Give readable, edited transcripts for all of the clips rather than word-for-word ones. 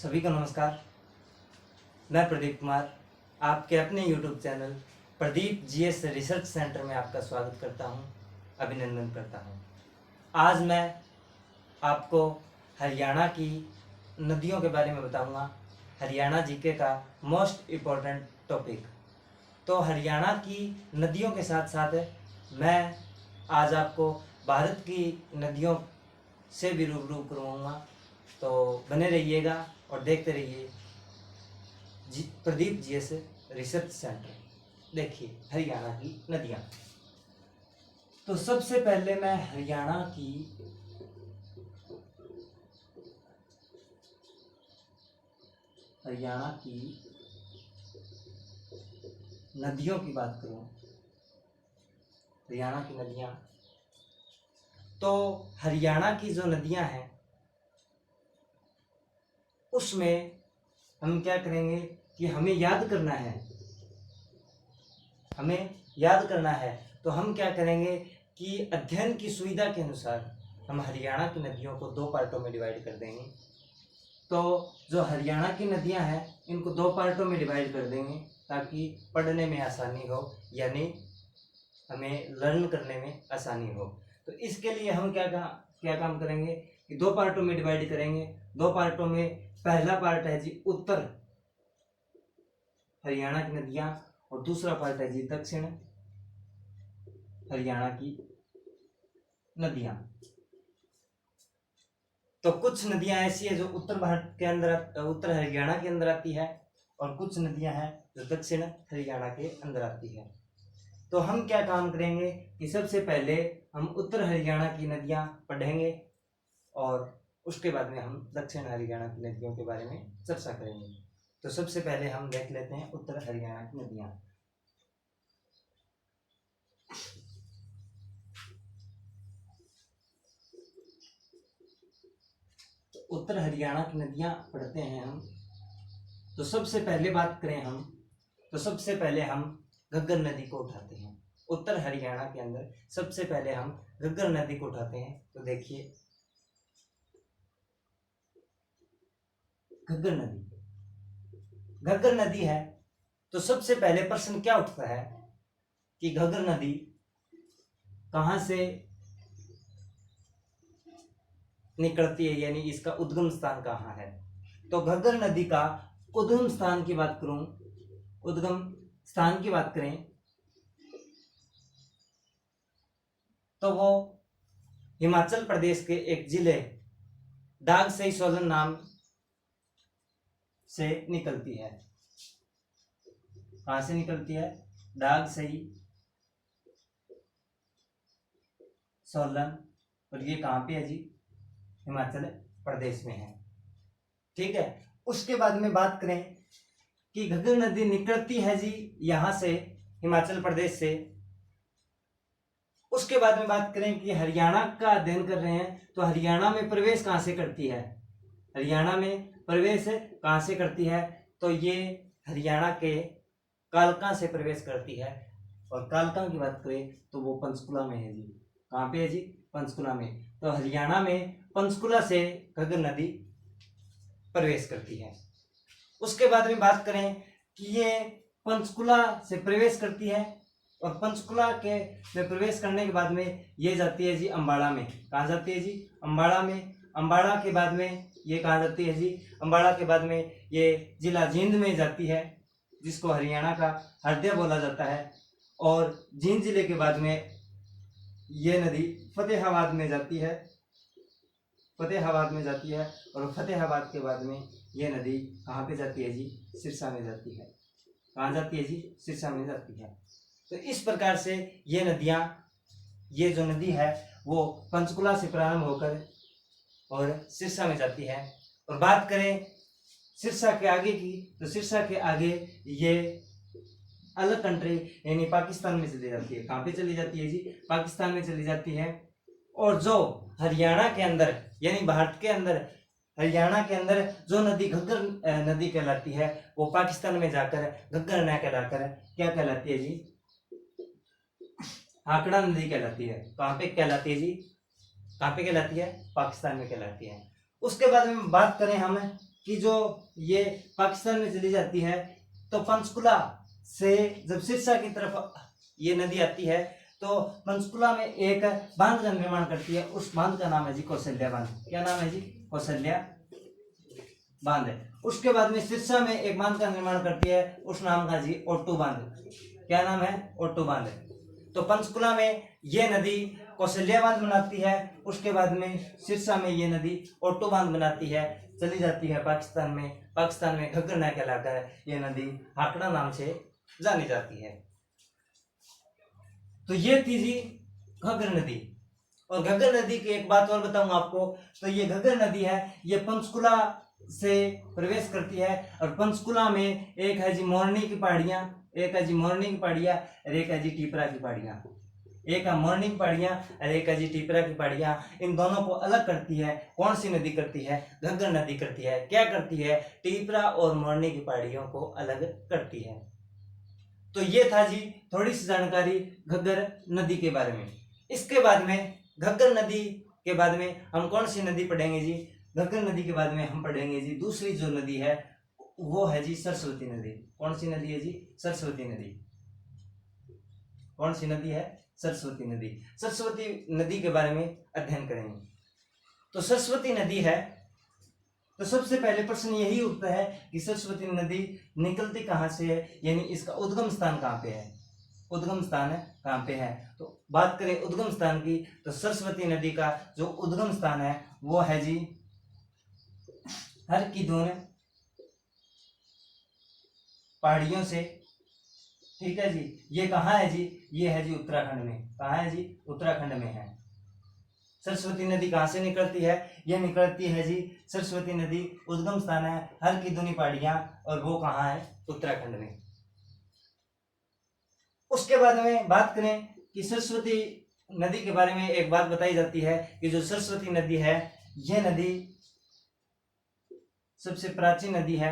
सभी को नमस्कार। मैं प्रदीप कुमार आपके अपने YouTube channel Pradeep GS research centre में आपका स्वागत करता हूं, अभिनंदन करता हूं। आज मैं आपको हरियाणा की नदियों के बारे में बताऊंगा, हरियाणा जीके का मोस्ट इम्पोर्टेंट टॉपिक। तो हरियाणा की नदियों के साथ साथ मैं आज आपको भारत की नदियों से भी रूबरू करवाऊंगा। तो बने रहिएगा और देखते रहिए प्रदीप जीएस रिसर्च सेंटर। देखिए हरियाणा की नदियाँ। तो सबसे पहले मैं हरियाणा की नदियों की बात करूं। हरियाणा की नदियाँ, तो हरियाणा की जो नदियां हैं उसमें हम क्या करेंगे कि हमें याद करना है। तो हम क्या करेंगे कि अध्ययन की सुविधा के अनुसार हम हरियाणा की नदियों को दो पार्टों में डिवाइड कर देंगे। तो जो हरियाणा की नदियां हैं इनको दो पार्टों में डिवाइड कर देंगे ताकि पढ़ने में आसानी हो, यानी हमें लर्न करने में आसानी हो। तो इसके लिए हम क्या काम करेंगे कि दो पार्टों में डिवाइड करेंगे। दो पार्टों में पहला पार्ट है जी उत्तर हरियाणा की नदियां और दूसरा पार्ट है जी दक्षिण हरियाणा की नदियां। तो कुछ नदियां ऐसी है जो उत्तर भारत के अंदर, उत्तर हरियाणा के अंदर आती है, और कुछ नदियां हैं जो दक्षिण हरियाणा के अंदर आती है। तो हम क्या काम करेंगे कि सबसे पहले हम उत्तर हरियाणा की नदियां पढ़ेंगे और उसके बाद में हम दक्षिण हरियाणा की नदियों के बारे में चर्चा करेंगे। तो सबसे पहले हम देख लेते हैं उत्तर हरियाणा की नदियां। तो उत्तर हरियाणा की नदियां पढ़ते हैं हम। तो सबसे पहले बात करें हम, तो सबसे पहले हम घग्गर नदी को उठाते हैं। उत्तर हरियाणा के अंदर सबसे पहले हम घग्गर नदी को उठाते हैं। तो देखिए घग्गर नदी है। तो सबसे पहले प्रश्न क्या उठता है कि घग्गर नदी कहां से निकलती है, यानी इसका उद्गम स्थान कहाँ है। तो घग्गर नदी का उद्गम स्थान की बात करें तो वो हिमाचल प्रदेश के एक जिले दागसई सोलन नाम से निकलती है। कहां से निकलती है? दागसई सोलन, और ये कहां पे है जी? हिमाचल प्रदेश में है। ठीक है। उसके बाद में बात करें कि घग्गर नदी निकलती है जी यहां से, हिमाचल प्रदेश से। उसके बाद में बात करें कि हरियाणा का अध्ययन कर रहे हैं तो हरियाणा में प्रवेश कहां से करती है? हरियाणा में प्रवेश कहां से करती है? तो ये हरियाणा के कालका से प्रवेश करती है। और कालका की बात करें तो वो पंचकुला में है जी। कहां पे है जी? पंचकुला में। तो हरियाणा में पंचकुला से घग्गर नदी प्रवेश करती है। उसके बाद में बात करें कि ये पंचकुला से प्रवेश करती है, और पंचकुला के में प्रवेश करने के बाद में ये जाती है जी अम्बाड़ा में। कहाँ जाती है जी? अम्बाड़ा में। अम्बाड़ा के बाद में ये कहाँ जाती है जी? अम्बाड़ा के बाद में ये जिला जींद में जाती है, जिसको हरियाणा का हृदय बोला जाता है। और जींद जिले के बाद में ये नदी फतेहाबाद में जाती है। और फतेहाबाद के बाद में ये नदी कहाँ पे जाती है जी? सिरसा में जाती है। कहाँ जाती है जी? सिरसा में जाती है। तो इस प्रकार से ये नदियाँ, ये जो नदी है वो पंचकुला से प्रारंभ होकर और सिरसा में जाती है। और बात करें सिरसा के आगे की, तो सिरसा के आगे ये अलग कंट्री यानी पाकिस्तान में चली जाती है। कहाँ पे चली जाती है जी? पाकिस्तान में चली जाती है। और जो हरियाणा के अंदर यानी भारत के अंदर, हरियाणा के अंदर जो नदी घग्गर नदी कहलाती है वो पाकिस्तान में जाकर घग्गर न कहलाकर क्या कहलाती है जी? हाकड़ा नदी कहलाती है। कहाँ पे कहलाती है जी? कहाँ पे कहलाती है? पाकिस्तान में कहलाती है। उसके बाद में बात करें हम कि जो ये पाकिस्तान में चली जाती है, तो पंचकुला से जब सिरसा की तरफ ये नदी आती है तो पंचकुला में एक बांध का निर्माण करती है। उस बांध का नाम है जी कौशल्या बांध। क्या नाम है जी? कौशल्या बांध है। उसके बाद में सिरसा में एक बांध का निर्माण करती है, उस नाम का जी ओट्टू बांध। क्या नाम है? ओट्टू बांध। तो पंचकुला में ये नदी कौशल्या बांध बनाती है, उसके बाद में सिरसा में ये नदी ओट्टू बांध बनाती है, चली जाती है पाकिस्तान में। पाकिस्तान में घग्गर नदी कहलाकर ये नदी हाकड़ा नाम से जानी जाती है। तो ये थी जी घग्गर नदी। और घग्गर नदी की एक बात और बताऊं आपको, तो ये घग्गर नदी है, ये पंचकुला से प्रवेश करती है। और पंचकुला में एक है जी मोरनी की पहाड़ियां, एक है जी मोरनी की पहाड़ियां और एक है जी टिपरा की पहाड़ियां। एक है मोरनी की पहाड़ियां और एक है जी टिपरा की पहाड़ियां। इन दोनों को अलग करती है कौन सी नदी करती है? घग्गर नदी करती है। क्या करती है? टिपरा और मोरनी की पहाड़ियों को अलग करती है। तो ये था जी थोड़ी सी जानकारी घग्गर नदी के बारे में। इसके बाद में घग्गर नदी के बाद में हम कौन सी नदी पढ़ेंगे जी? घग्गर नदी के बाद में हम पढ़ेंगे जी दूसरी जो नदी है वो है जी सरस्वती नदी। कौन सी नदी है जी? सरस्वती नदी। कौन सी नदी है? सरस्वती नदी। सरस्वती नदी के बारे में अध्ययन करेंगे। तो सरस्वती नदी है, तो सबसे पहले प्रश्न यही उठता है कि सरस्वती नदी निकलती कहाँ से है, यानी इसका उद्गम स्थान कहाँ पे है? उद्गम स्थान कहाँ पे है? तो बात करें उद्गम स्थान की, तो सरस्वती नदी का जो उद्गम स्थान है वो है जी हर की दून पहाड़ियों से। ठीक है जी। ये कहाँ है जी? ये है जी उत्तराखंड में। कहाँ है जी? उत्तराखंड में है। सरस्वती नदी कहाँ से निकलती है? यह निकलती है जी, सरस्वती नदी उद्गम स्थान है हर की दूनी पहाड़ियां, और वो कहाँ है? उत्तराखंड में। उसके बाद में बात करें कि सरस्वती नदी के बारे में एक बात बताई जाती है कि जो सरस्वती नदी है यह नदी सबसे प्राचीन नदी है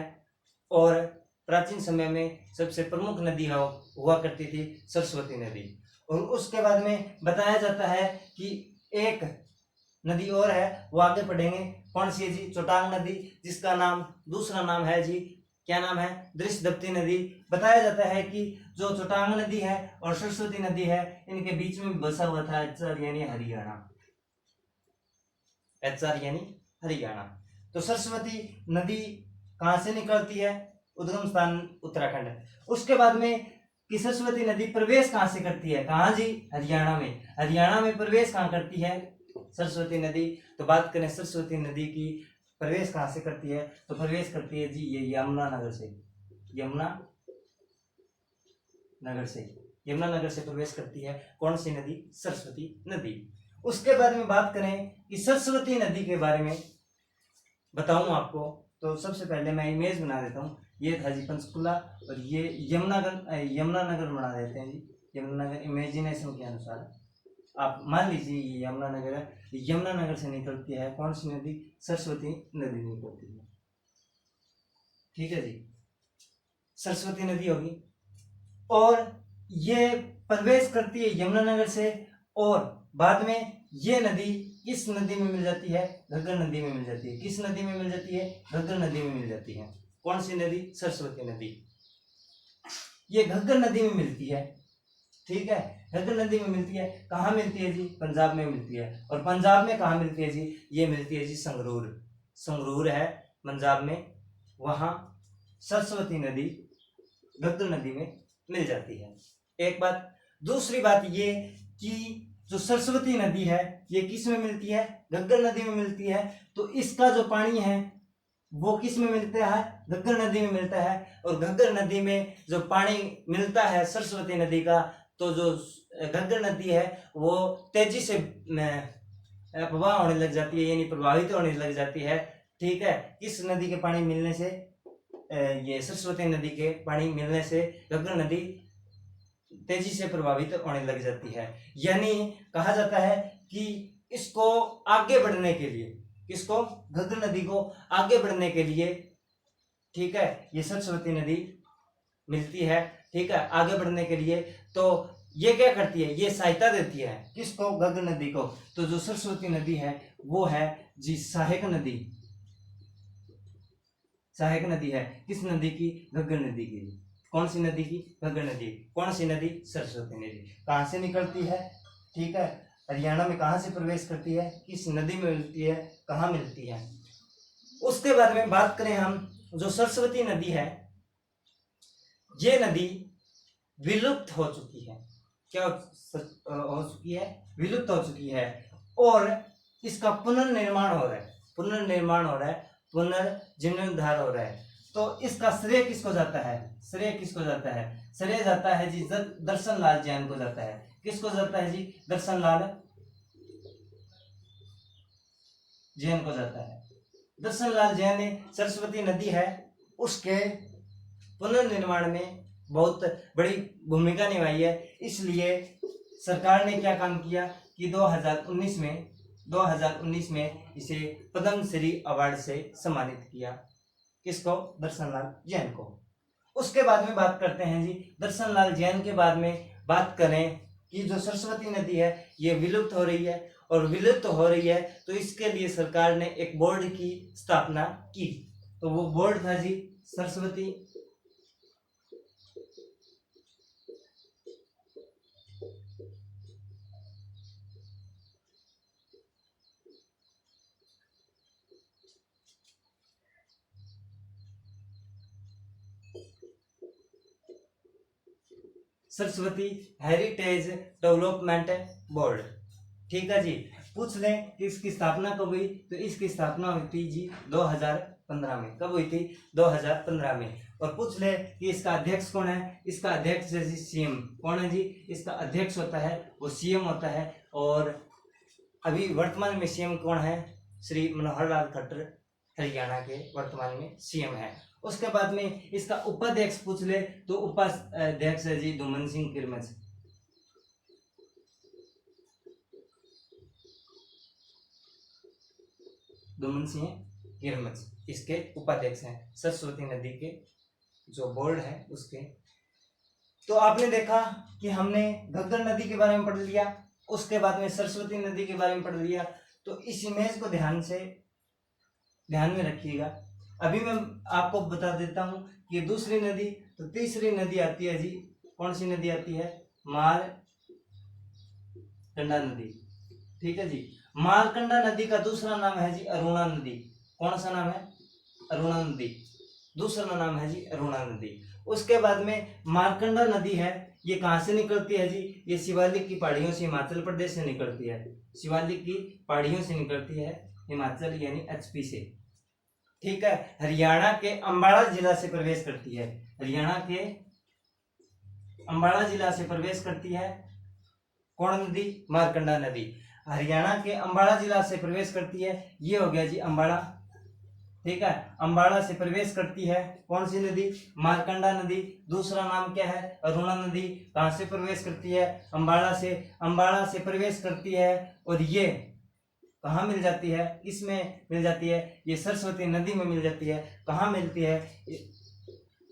और प्राचीन समय में सबसे प्रमुख नदी हुआ करती थी सरस्वती नदी। और उसके बाद में बताया जाता है कि एक नदी और है, वो आगे पढ़ेंगे। कौन सी है जी? चोटांग नदी, जिसका नाम दूसरा नाम है जी, क्या नाम है? दृश्यदप्ती नदी। बताया जाता है कि जो चोटांग नदी है और सरस्वती नदी है इनके बीच में बसा हुआ था एचआर यानी हरियाणा। एचआर यानी हरियाणा। तो सरस्वती नदी कहाँ से निकलती है? उद्गम स्थान उत्तराखंड। उसके बाद में कि सरस्वती नदी प्रवेश कहाँ से करती है? कहाँ जी? हरियाणा में। हरियाणा में प्रवेश कहाँ करती है सरस्वती नदी? तो बात करें सरस्वती नदी की प्रवेश कहाँ से करती है, तो प्रवेश करती है जी ये यमुनानगर से। यमुनानगर से प्रवेश करती है कौन सी नदी? सरस्वती नदी। उसके बाद में बात करें कि सरस्वती नदी के बारे में बताऊं आपको, तो सबसे पहले मैं इमेज बना देता हूँ। ये था जी पंचकुला और ये यमुनानगर बना देते हैं जी। यमुनानगर इमेजिनेशन के अनुसार आप मान लीजिए ये यमुनानगर है। यमुनानगर से निकलती है कौन सी नदी? सरस्वती नदी निकलती है। ठीक है जी, सरस्वती नदी होगी। और ये प्रवेश करती है यमुनानगर से, और बाद में ये नदी किस नदी में मिल जाती है? घग्गर नदी में मिल जाती है। किस नदी में मिल जाती है? घग्गर नदी में मिल जाती है। कौन सी नदी? सरस्वती नदी। ये घग्गर नदी में मिलती है। ठीक है, घग्गर नदी में मिलती है। कहाँ मिलती है जी? पंजाब में मिलती है। और पंजाब में कहाँ मिलती है जी? ये मिलती है जी संगरूर है पंजाब में, वहां सरस्वती नदी घग्गर नदी में मिल जाती है। एक बात। दूसरी बात ये कि जो सरस्वती नदी है ये किस में मिलती है? घग्गर नदी में मिलती है। तो इसका जो पानी है वो किस में मिलता है? घग्गर नदी में मिलता है। और घग्गर नदी में जो पानी मिलता है सरस्वती नदी का, तो जो घग्गर नदी है वो तेजी से प्रवाह होने लग जाती है, यानी प्रभावित होने लग जाती है। ठीक है, किस नदी के पानी मिलने से? ये सरस्वती नदी के पानी मिलने से घग्गर नदी तेजी से प्रभावित होने लग जाती है। यानी कहा जाता है कि इसको आगे बढ़ने के लिए, किसको? घग्गर नदी को आगे बढ़ने के लिए, ठीक है, ये सरस्वती नदी मिलती है। ठीक है, आगे बढ़ने के लिए तो ये क्या करती है? ये सहायता देती है किसको? घग्गर नदी को। तो जो सरस्वती नदी है वो है जी सहायक नदी। सहायक नदी है। किस नदी की? घग्गर नदी की। कौन सी नदी की? घग्गर नदी। कौन सी नदी? सरस्वती नदी। कहाँ से निकलती है? ठीक है, हरियाणा में कहाँ से प्रवेश करती है? किस नदी में मिलती है? कहाँ मिलती है? उसके बारे में बात करें हम, जो सरस्वती नदी है, ये नदी विलुप्त हो चुकी है। क्या हो चुकी है? विलुप्त हो चुकी है, और इसका पुनर्निर्माण हो रहा है। पुनर्निर्माण हो रहा है, पुनर्जीर्णोद्धार हो रहा है। तो इसका श्रेय किसको जाता है? श्रेय किसको जाता है? श्रेय जाता है जी दर्शन लाल जैन को जाता है। किसको जाता है जी? दर्शन लाल जैन को जाता है। दर्शन लाल जैन ने सरस्वती नदी है उसके पुनर्निर्माण में बहुत बड़ी भूमिका निभाई है। इसलिए सरकार ने क्या काम किया कि 2019 में इसे पद्मश्री अवार्ड से सम्मानित किया। किसको? दर्शन लाल जैन को। उसके बाद में बात करते हैं जी, दर्शन लाल जैन के बाद में बात करें कि जो सरस्वती नदी है ये विलुप्त हो रही है, और विलुप्त हो रही है तो इसके लिए सरकार ने एक बोर्ड की स्थापना की। तो वो बोर्ड था जी Saraswati Saraswati heritage development board. ठीक है जी। पूछ लें कि इसकी स्थापना कब हुई, तो इसकी स्थापना हुई थी जी 2015 में। कब हुई थी? 2015 में। और पूछ ले कि इसका अध्यक्ष कौन है? इसका अध्यक्ष है जी सीएम। कौन है जी? इसका अध्यक्ष होता है वो सीएम होता है। और अभी वर्तमान में सीएम कौन है? श्री मनोहर लाल खट्टर हरियाणा के वर्तमान में सीएम है। उसके बाद में इसका उपाध्यक्ष पूछ ले तो उपाध्यक्ष है जी दुमन सिंह किरमच। दुमन सिंह किरमच इसके उपाध्यक्ष हैं सरस्वती नदी के जो बोर्ड है उसके। तो आपने देखा कि हमने घग्गर नदी के बारे में पढ़ लिया, उसके बाद में सरस्वती नदी के बारे में पढ़ लिया। तो इस इमेज को ध्यान में रखिएगा। अभी मैं आपको बता देता हूं कि दूसरी नदी, तो तीसरी नदी आती है जी। कौन सी नदी आती है? मारकंडा नदी। ठीक है जी। मारकंडा नदी का दूसरा नाम है जी अरुणा नदी। कौन सा नाम है? अरुणा नदी। दूसरा नाम है जी अरुणा नदी। उसके बाद में मारकंडा नदी है, ये कहां से निकलती है जी? ये शिवालिक की पहाड़ियों से हिमाचल प्रदेश से निकलती है। शिवालिक की पहाड़ियों से निकलती है, हिमाचल यानी एचपी से। ठीक है। हरियाणा के अंबाला जिला से प्रवेश करती है। हरियाणा के अंबाला जिला से प्रवेश करती है कौन नदी? मारकंडा नदी। हरियाणा के अंबाला जिला से प्रवेश करती है, ये हो गया जी अंबाला। ठीक है। अंबाला से प्रवेश करती है कौन सी नदी? मारकंडा नदी। दूसरा नाम क्या है? अरुणा नदी। कहां से प्रवेश करती है? अंबाला से। अंबाला से प्रवेश करती है, और ये कहाँ मिल जाती है? किसमें मिल जाती है? ये सरस्वती नदी में मिल जाती है। कहाँ मिलती है?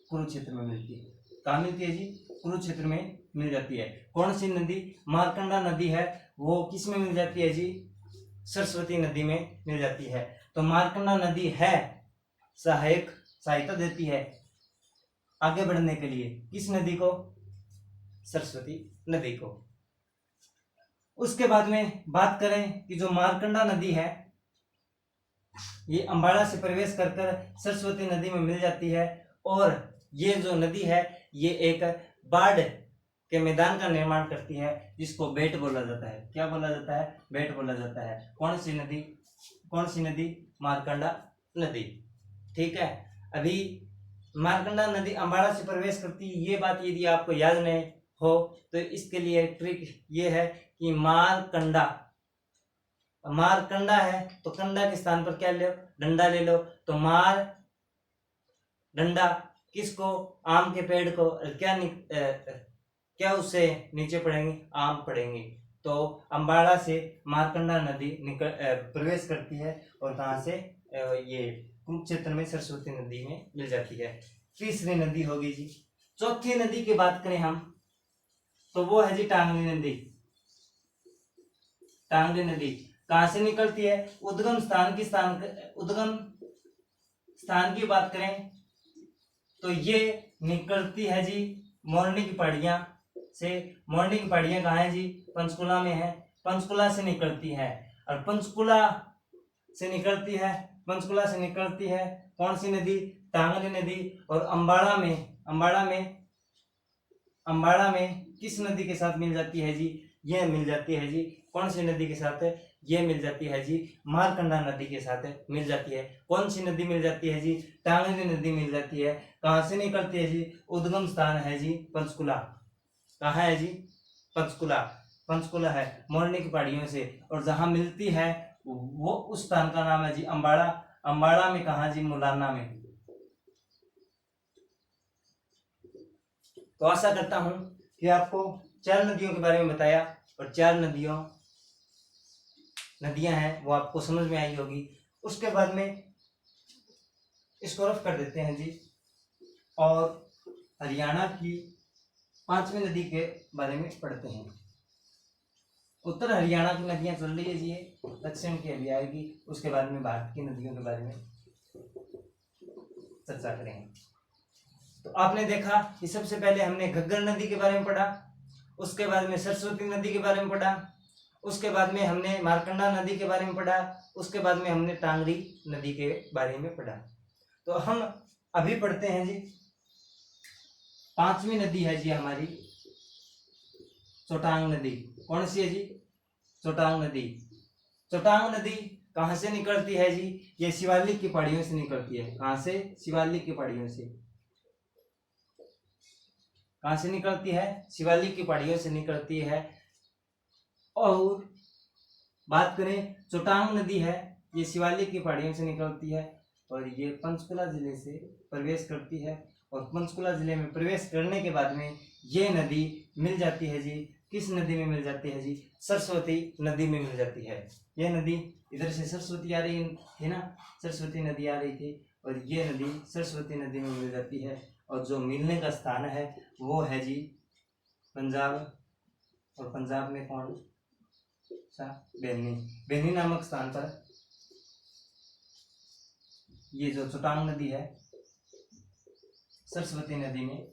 कुरुक्षेत्र में मिलती है। कहाँ मिलती है जी? कुरुक्षेत्र में मिल जाती है। कौन सी नदी? मारकंडा नदी है, वो किस में मिल जाती है जी? सरस्वती नदी में मिल जाती है। तो मारकंडा नदी है सहायता देती है आगे बढ़ने के लिए। किस नदी को? सरस्वती नदी को। उसके बाद में बात करें कि जो मारकंडा नदी है ये अंबाला से प्रवेश कर सरस्वती नदी में मिल जाती है, और ये जो नदी है ये एक बाढ़ के मैदान का निर्माण करती है, जिसको बेट बोला जाता है। क्या बोला जाता है? बेट बोला जाता है। कौन सी नदी? कौन सी नदी? मारकंडा नदी। ठीक है। अभी मारकंडा नदी अंबाला से प्रवेश करती है, ये बात यदि आपको याद नहीं हो तो इसके लिए ट्रिक ये है कि मारकंडा है तो कंडा के स्थान पर क्या ले लो? डंडा ले लो। तो मार डंडा किसको? आम के पेड़ को। क्या उससे नीचे पड़ेंगे? आम पड़ेंगे। तो अंबाला से मारकंडा नदी प्रवेश करती है, और कहां से? ये कुरुक्षेत्र में सरस्वती नदी में मिल जाती है। तीसरी नदी होगी जी। चौथी नदी की बात करें हम तो वो है जी टांगली नदी। टांगली नदी कहां से निकलती है? उद्गम स्थान की बात करें तो ये निकलती है जी मोरनी की पहाड़ियां से। मोरनी की पहाड़ियां कहाँ है जी? पंचकुला में है। पंचकुला से निकलती है, और पंचकुला से निकलती है, पंचकुला से निकलती है कौन सी नदी? टांगरी नदी। और अम्बाड़ा में किस नदी के साथ मिल जाती है जी? ये मिल जाती है जी कौन सी नदी के साथ? ये मिल जाती है जी मारकंडा नदी के साथ मिल जाती है। कौन सी नदी मिल जाती है जी? टांगरी नदी मिल जाती है। कहाँ से निकलती है जी? उद्गम स्थान है जी पंचकुला। कहाँ है जी? पंचकुला। पंचकुला है मोरनी की पहाड़ियों से, और जहाँ मिलती है वो उस स्थान का नाम है जी अम्बाड़ा। अम्बाड़ा में कहाँ जी? मुलाना में। तो आशा करता हूं कि आपको 4 नदियों के बारे में बताया, और 4 नदियां हैं वो आपको समझ में आई होगी। उसके बाद में इसको रफ कर देते हैं जी, और हरियाणा की 5वीं नदी के बारे में पढ़ते हैं। उत्तर हरियाणा की नदियां चल रही है जी, दक्षिण की अभी आएगी। उसके बाद में भारत की नदियों के बारे में चर्चा करेंगे। तो आपने देखा कि सबसे पहले हमने घग्गर नदी के बारे में पढ़ा, उसके बाद में सरस्वती नदी के बारे में पढ़ा, उसके बाद में हमने मारकंडा नदी के बारे में पढ़ा, उसके बाद में हमने टांगरी नदी के बारे में पढ़ा। तो हम अभी पढ़ते हैं जी 5वीं नदी है जी हमारी चोटांग नदी। कौन सी है जी? चोटांग नदी। चोटांग नदी कहाँ से निकलती है जी? ये शिवालिक की पहाड़ियों से निकलती है। कहाँ से? शिवालिक की पहाड़ियों से। कहाँ से निकलती है? शिवालिक की पहाड़ियों से निकलती है। और बात करें चोटांग नदी है, ये शिवालिक की पहाड़ियों से निकलती है, और ये पंचकुला जिले से प्रवेश करती है। और पंचकुला जिले में प्रवेश करने के बाद में ये नदी मिल जाती है जी किस नदी में मिल जाती है जी? सरस्वती नदी में मिल जाती है। ये नदी इधर से सरस्वती आ रही थी ना, सरस्वती नदी आ रही थी, और ये नदी सरस्वती नदी में मिल जाती है। और जो मिलने का स्थान है वो है जी पंजाब। और पंजाब में कौन सा? बेनी नामक स्थान पर ये जो चोटांग नदी है सरस्वती नदी में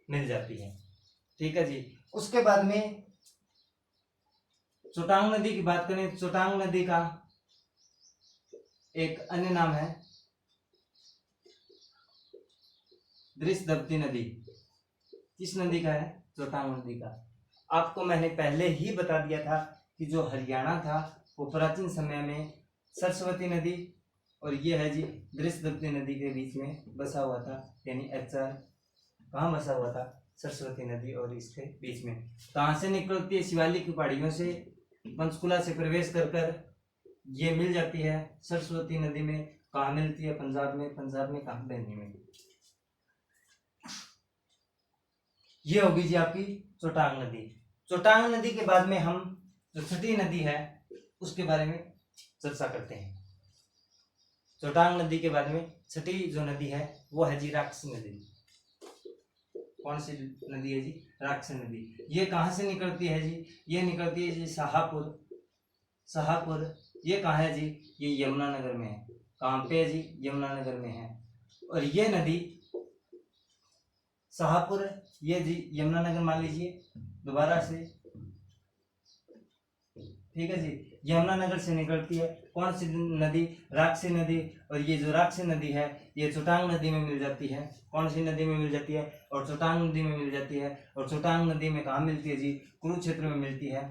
मिल जाती है। ठीक है जी। उसके बाद में चोटांग नदी की बात करें, चोटांग नदी का एक अन्य नाम है दृशदब्ती नदी। किस नदी का है? चोटांग नदी का। आपको मैंने पहले ही बता दिया था कि जो हरियाणा था वो प्राचीन समय में सरस्वती नदी और ये है जी दृशदब्ती नदी के बीच में बसा हुआ था, यानी एचआर कहाँ बसा हुआ था? सरस्वती नदी और इसके बीच में। कहाँ से निकलती है? शिवालिक की पहाड़ियों से, पंचकुला से प्रवेश कर ये मिल जाती है सरस्वती नदी में। कहाँ मिलती है? पंजाब में। पंजाब में कहाँ? बेनी में। ये होगी जी आपकी चोटांग नदी। चोटांग नदी के बाद में हम जो छठी नदी है उसके बारे में चर्चा करते हैं। चोटांग नदी के बाद में छठी जो नदी है वो है जी राक्षसी नदी। कौन सी नदी है जी? राक्षसी नदी। ये कहाँ से निकलती है जी? ये निकलती है जी शाहपुर। ये कहाँ है जी? ये यमुनानगर में है। कहाँ पे है जी? यमुनानगर में है। और ये नदी शाहपुर, ये जी यमुनानगर मान लीजिए दोबारा से। ठीक है जी। यमुनानगर से निकलती है कौन सी नदी? राक्षसी नदी। और ये जो राक्षसी नदी है ये चोटांग नदी में मिल जाती है। कौन सी नदी में मिल जाती है? और चोटांग नदी में मिल जाती है। और चोटांग नदी में कहाँ मिलती है जी? कुरुक्षेत्र में मिलती है।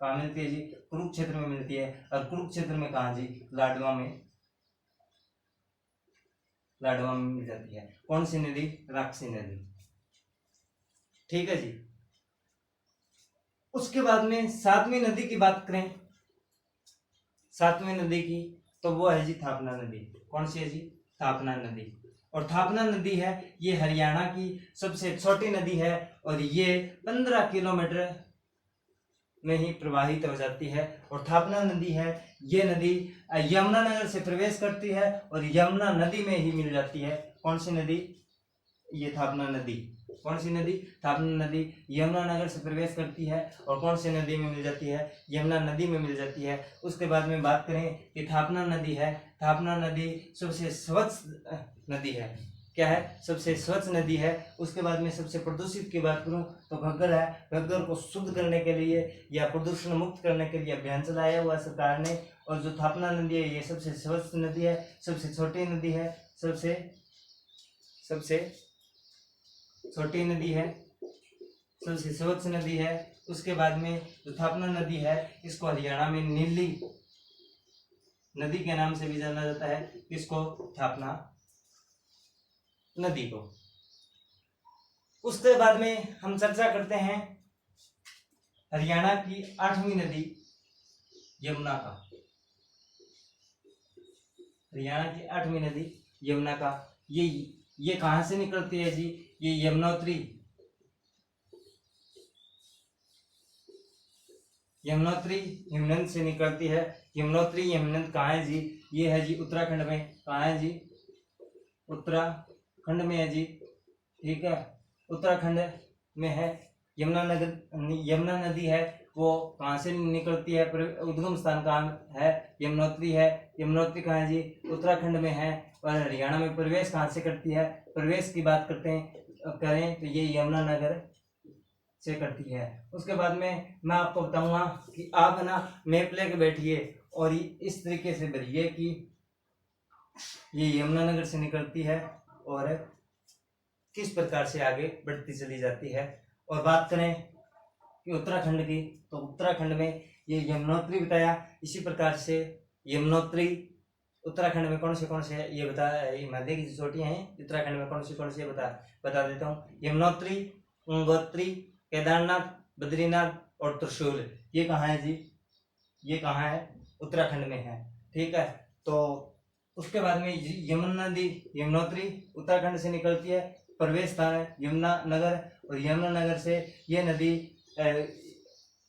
कहाँ मिलती है जी? कुरुक्षेत्र में मिलती है। और कुरुक्षेत्र में कहाँ जी? लाडवा में मिल जाती है। कौन सी नदी? राक्षसी नदी। ठीक है जी। उसके बाद में 7वीं नदी की बात करें, 7वीं नदी की, तो वो है जी थापना नदी। कौन सी है जी? थापना नदी। और थापना नदी है ये हरियाणा की सबसे छोटी नदी है, और ये 15 किलोमीटर में ही प्रवाहित हो जाती है। और थापना नदी है ये नदी यमुनानगर से प्रवेश करती है और यमुना नदी में ही मिल जाती है। कौन सी नदी? ये थापना नदी। कौन सी नदी? थापना नदी यमुनानगर से प्रवेश करती है और कौन सी नदी में मिल जाती है? यमुना नदी में मिल जाती है। उसके बाद में बात करें कि थापना नदी है थापना नदी सबसे स्वच्छ नदी है। क्या है? सबसे स्वच्छ नदी है। उसके बाद में सबसे प्रदूषित की बात करूं तो घग्गर है। घग्गर को शुद्ध करने के लिए या प्रदूषण मुक्त करने के लिए अभियान चलाया हुआ सरकार ने। और जो थापना नदी है ये सबसे स्वच्छ नदी है, सबसे छोटी नदी है, सबसे छोटी नदी है, सबसे स्वच्छ नदी है। उसके बाद में जो थापना नदी है इसको हरियाणा में नीली नदी के नाम से भी जाना जाता है। इसको थापना नदी को। उसके बाद में हम चर्चा करते हैं हरियाणा की 8वीं नदी यमुना का। हरियाणा की 8वीं नदी यमुना का ये कहां से निकलती है जी? ये यमुनोत्री हिमनद से निकलती है। यमुनोत्री हिमनद कहाँ है जी? ये है जी उत्तराखंड में। कहाँ है जी? उत्तराखंड में है जी। ठीक है, उत्तराखंड में है। यमुना नदी है वो कहाँ से निकलती है? उद्गम स्थान कहाँ है? यमुनोत्री है। यमुनोत्री कहाँ है जी? उत्तराखंड में है। और हरियाणा में प्रवेश कहाँ से करती है? प्रवेश की बात करें तो ये यमुनानगर से करती है। उसके बाद में मैं आपको बताऊंगा कि आप ना मैप लेके बैठिए और इस तरीके से भरिए कि ये यमुनानगर से निकलती है और किस प्रकार से आगे बढ़ती चली जाती है। और बात करें कि उत्तराखंड की, तो उत्तराखंड में ये यमुनोत्री बताया। इसी प्रकार से यमुनोत्री उत्तराखंड में कौन से ये मध्य की चोटियां हैं उत्तराखंड में कौन से बता देता हूँ। यमुनोत्री, गंगोत्री, केदारनाथ, बद्रीनाथ और त्रिशूल। ये कहाँ है जी? ये कहाँ है? उत्तराखंड में है। ठीक है, तो उसके बाद में यमुना नदी यमुनोत्री उत्तराखंड से निकलती है। प्रवेश स्थान है यमुनानगर। और यमुनानगर से ये नदी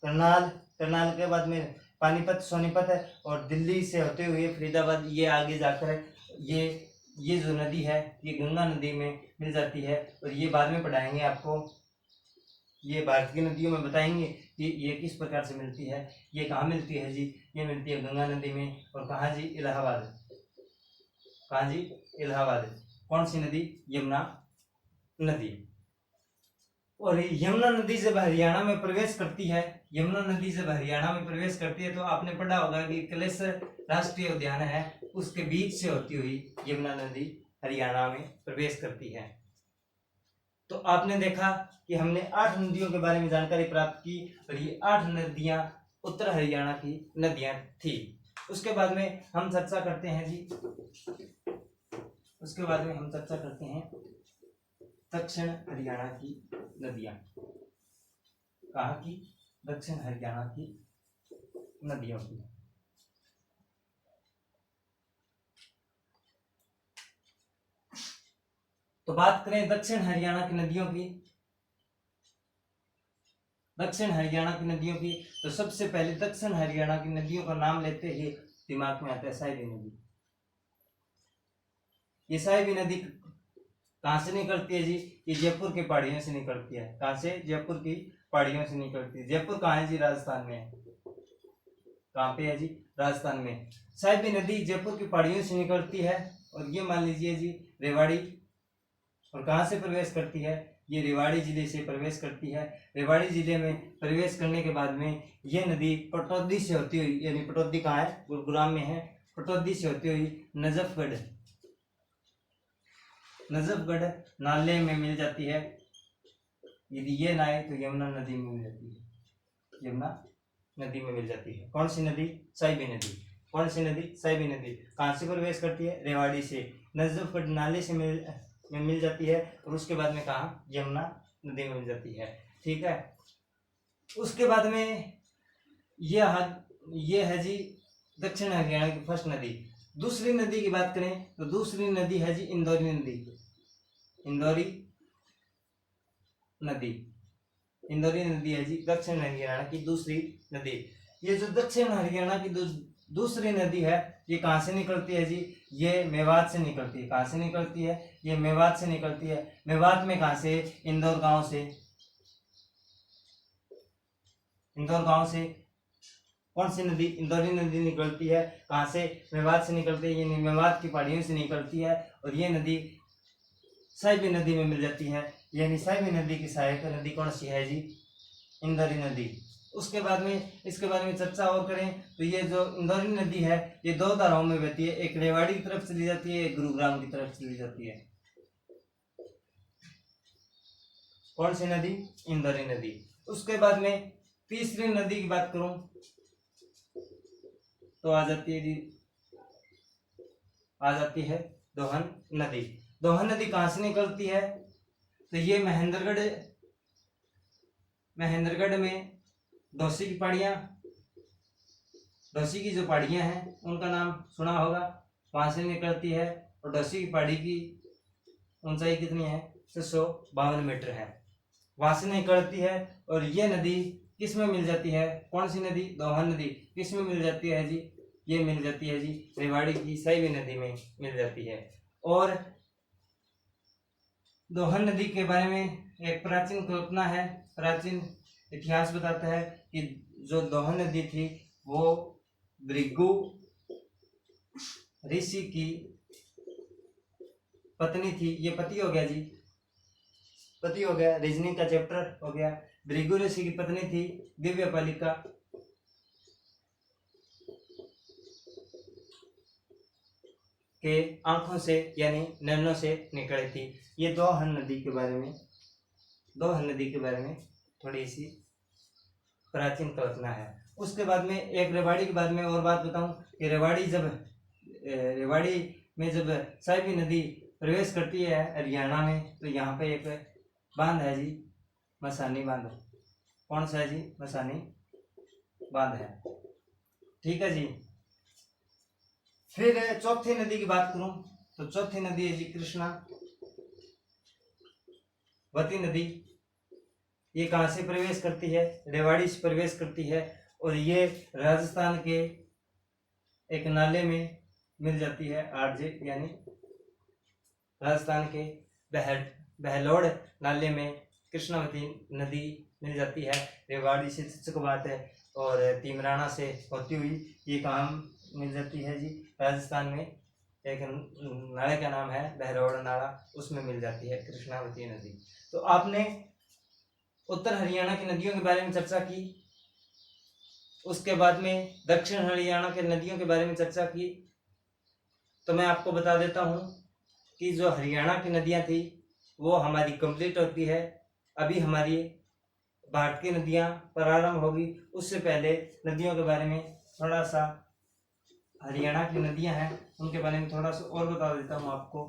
करनाल के बाद में पानीपत, सोनीपत है और दिल्ली से होते हुए फरीदाबाद ये आगे जाकर ये जो नदी है ये गंगा नदी में मिल जाती है। और ये बाद में पढ़ाएंगे आपको, ये भारत की नदियों में बताएंगे कि ये किस प्रकार से मिलती है। ये कहाँ मिलती है जी? ये मिलती है गंगा नदी में। और कहाँ जी? इलाहाबाद। कहाँ जी? इलाहाबाद। कौन सी नदी? यमुना नदी। और यमुना नदी जब हरियाणा में प्रवेश करती है, तो आपने पढ़ा होगा कि कलेसर राष्ट्रीय उद्यान है उसके बीच से होती हुई यमुना नदी हरियाणा में प्रवेश करती है। तो आपने देखा कि हमने 8 नदियों के बारे में जानकारी प्राप्त की और ये 8 नदियां उत्तर हरियाणा की नदियां थी। उसके बाद में हम चर्चा करते हैं जी, दक्षिण हरियाणा की नदियां। कहाँ की? दक्षिण हरियाणा की नदियों की। तो बात करें दक्षिण हरियाणा की नदियों की, तो सबसे पहले दक्षिण हरियाणा की नदियों का नाम लेते ही दिमाग में आता है साहिबी नदी। ये साहिबी नदी कहाँ से निकलती है जी? ये जयपुर की पहाड़ियों से निकलती है। कहाँ से? जयपुर की पहाड़ियों से निकलती है। जयपुर कहाँ है जी? राजस्थान में है। कहाँ पे है जी? राजस्थान में। साहिबी नदी जयपुर की पहाड़ियों से निकलती है और ये मान लीजिए जी रेवाड़ी। और कहाँ से प्रवेश करती है? ये रेवाड़ी जिले से प्रवेश करती है। रेवाड़ी जिले में प्रवेश करने के बाद में ये नदी पटौदी से होती हुई, यानी पटौदी कहाँ है? गुरुग्राम में है। पटौदी से होती हुई नजफगढ़ नाले में मिल जाती है। यदि ये ना आए तो यमुना नदी में मिल जाती है। कौन सी नदी? साहिबी नदी। कौन सी नदी? साहिबी नदी। कहाँ से प्रवेश करती है? रेवाड़ी से। नजफगढ़ नाले से मिल जाती है और उसके बाद में कहाँ? यमुना नदी में मिल जाती है। ठीक है, उसके बाद में ये है जी दक्षिण हरियाणा की फर्स्ट नदी। दूसरी नदी की बात करें तो दूसरी नदी है जी इंदौरी नदी है जी दक्षिण हरियाणा की दूसरी नदी। ये जो दक्षिण हरियाणा की दूसरी नदी है ये कहाँ से निकलती है जी? ये मेवात से निकलती है। कहाँ से निकलती है? ये मेवात से निकलती है। मेवात में कहाँ से? इंदौर गांव से कौन सी नदी? इंदौरी नदी निकलती है। कहाँ से? मेवात से निकलती है, यानी मेवात की पहाड़ियों से निकलती है और ये नदी साहिबी नदी में मिल जाती है, यानी साहिबी नदी की सहायक नदी कौन सी है जी? इंदौरी नदी। उसके बाद में इसके बारे में चर्चा और करें तो ये जो इंदौरी नदी है ये दो धाराओं में बहती है, एक रेवाड़ी की तरफ चली जाती है, एक गुरुग्राम की तरफ चली जाती है। कौन सी नदी? इंदौरी नदी। उसके बाद में तीसरी नदी की बात करूं तो आ जाती है दोहन नदी। दोहन नदी कहां से निकलती है? तो ये महेंद्रगढ़ में दोषी की पहाड़ियां, दोषी की जो पहाड़ियां हैं उनका नाम सुना होगा, वहां से निकलती है। और दोषी की पहाड़ी की ऊंचाई कितनी है? 652 मीटर है, वहां से निकलती है। और ये नदी किस में मिल जाती है? कौन सी नदी? दोहन नदी। किस में मिल जाती है जी? ये मिल जाती है जी रेवाड़ी की साहिबी नदी में मिल जाती है। और दोहन नदी के बारे में एक प्राचीन कल्पना है, प्राचीन इतिहास बताता है कि जो दोहन नदी थी वो भृगु ऋषि की पत्नी थी। ये पति हो गया जी, पति हो गया, रीजनिंग का चैप्टर हो गया। भृगु ऋषि की पत्नी थी दिव्य पालिका, के आंखों से यानी नैनों से निकली थी। ये दोहन नदी के बारे में थोड़ी सी प्राचीन कल्पना है। उसके बाद में एक रेवाड़ी के बारे में और बात बताऊं कि रेवाड़ी में जब साहिबी नदी प्रवेश करती है हरियाणा में तो यहाँ पे एक बांध है जी, मसानी बांध। कौन सा है जी? मसानी बांध है। ठीक है जी। फिर चौथी नदी की बात करूं तो चौथी नदी है जी कृष्णावती नदी। ये कहां से प्रवेश करती है? रेवाड़ी से प्रवेश करती है और ये राजस्थान के एक नाले में मिल जाती है, आरजे यानी राजस्थान के बहलोड़ नाले में कृष्णावती नदी मिल जाती है। रेवाड़ी से चकबात है और तीमराना से होती हुई ये कहाँ मिल जाती है जी? राजस्थान में एक नाले का नाम है बहलोड़ नाला, उसमें मिल जाती है कृष्णावती नदी। तो आपने उत्तर हरियाणा की नदियों के बारे में चर्चा की, उसके बाद में दक्षिण हरियाणा के नदियों के बारे में चर्चा की। तो मैं आपको बता देता हूँ कि जो हरियाणा की नदियाँ थी वो हमारी कंप्लीट होती है, अभी हमारी भारत की नदियाँ प्रारंभ होगी। उससे पहले नदियों के बारे में थोड़ा सा, हरियाणा की नदियाँ हैं उनके बारे में थोड़ा सा और बता देता हूँ आपको।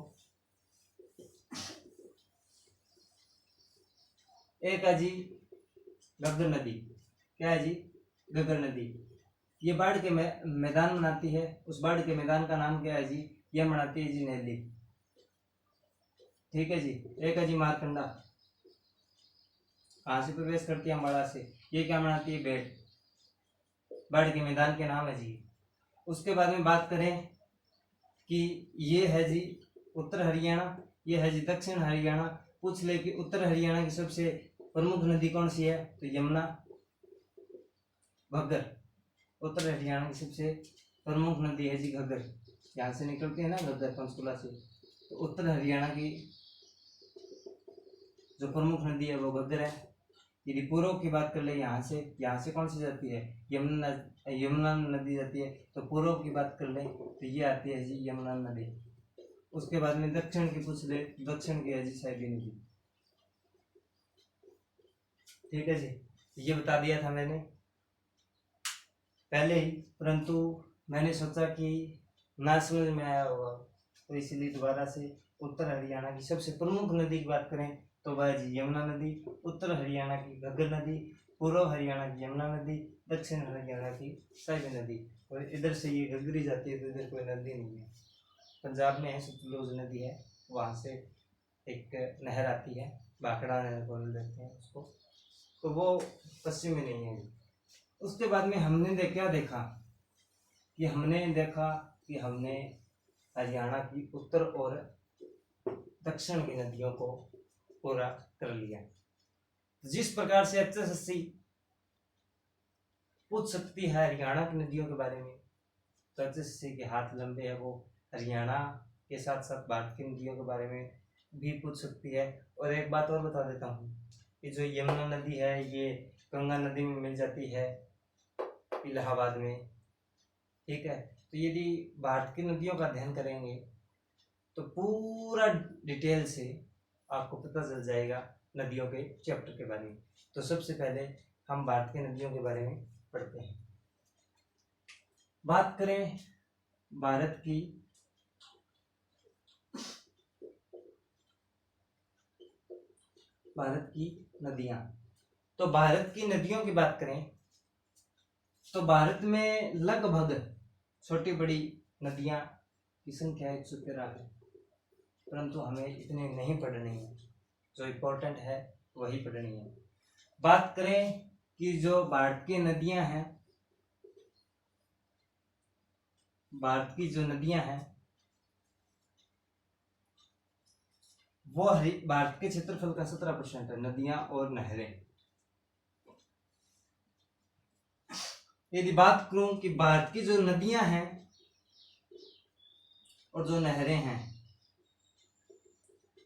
एक है जी घग्गर नदी। क्या है जी? घग्गर नदी। ये बाढ़ के मैदान बनाती है। उस बाढ़ के मैदान का नाम क्या है जी? ये बनाती है जी नैली। ठीक है जी। एक है जी मारकंडा, कहाँ से प्रवेश करती है? अम्बाड़ा से। ये क्या बनाती है? बेट। बाढ़ के मैदान के नाम है जी। उसके बाद में बात करें कि ये है जी उत्तर हरियाणा, ये है जी दक्षिण हरियाणा। पूछ ले कि उत्तर हरियाणा की सबसे प्रमुख नदी कौन सी है? तो यमुना, घग्गर। उत्तर हरियाणा की सबसे प्रमुख नदी है जी घग्गर, यहाँ से निकलती है ना घग्गर, पंचकुला से। तो उत्तर हरियाणा की जो प्रमुख नदी है वो घग्गर है। यदि पूर्व की बात कर ले, यहाँ से कौन सी जाती है? यमुना नदी जाती है। तो पूर्व की बात कर ले तो ये आती है जी यमुना नदी। उसके बाद में दक्षिण की पूछ ले, दक्षिण की है जी साहिबी नदी। ठीक है जी। ये बता दिया था मैंने पहले ही, परंतु मैंने सोचा कि ना समझ में आया होगा तो इसलिए दोबारा से उत्तर हरियाणा की सबसे प्रमुख नदी की बात करें तो वह जी यमुना नदी। उत्तर हरियाणा की घग्गर नदी, पूर्व हरियाणा की यमुना नदी, दक्षिण हरियाणा की साहिबी नदी। और इधर से ये घग्गरी जाती है तो इधर कोई नदी नहीं है। पंजाब में है सतलुज नदी है, वहाँ से एक नहर आती है, भाखड़ा नहर बोल देते हैं उसको, तो वो पश्चिम में नहीं है। उसके बाद में हमने क्या देखा कि हमने हरियाणा की उत्तर और दक्षिण की नदियों को पूरा कर लिया। जिस प्रकार से HSSC पूछ सकती है हरियाणा की नदियों के बारे में, तो जिससे कि हाथ लंबे है वो हरियाणा के साथ साथ भारत की नदियों के बारे में भी पूछ सकती है। और एक बात और बता देता हूँ कि जो यमुना नदी है ये गंगा नदी में मिल जाती है इलाहाबाद में, ठीक है। तो यदि भारत की नदियों का अध्ययन करेंगे तो पूरा डिटेल से आपको पता चल जाएगा नदियों के चैप्टर के बारे में। तो सबसे पहले हम भारत की नदियों के बारे में पढ़ते हैं। बात करें भारत की नदियां, तो भारत की नदियों की बात करें तो भारत में लगभग छोटी बड़ी नदियां की संख्या 113 है, परंतु हमें इतने नहीं पढ़नी है, जो इम्पोर्टेंट है वही पढ़नी है। बात करें कि जो भारत की नदियां हैं, भारत की जो नदियां हैं वो भारत के क्षेत्रफल का 17% है, नदियां और नहरें। यदि बात करूं कि भारत की जो नदियां हैं और जो नहरें हैं,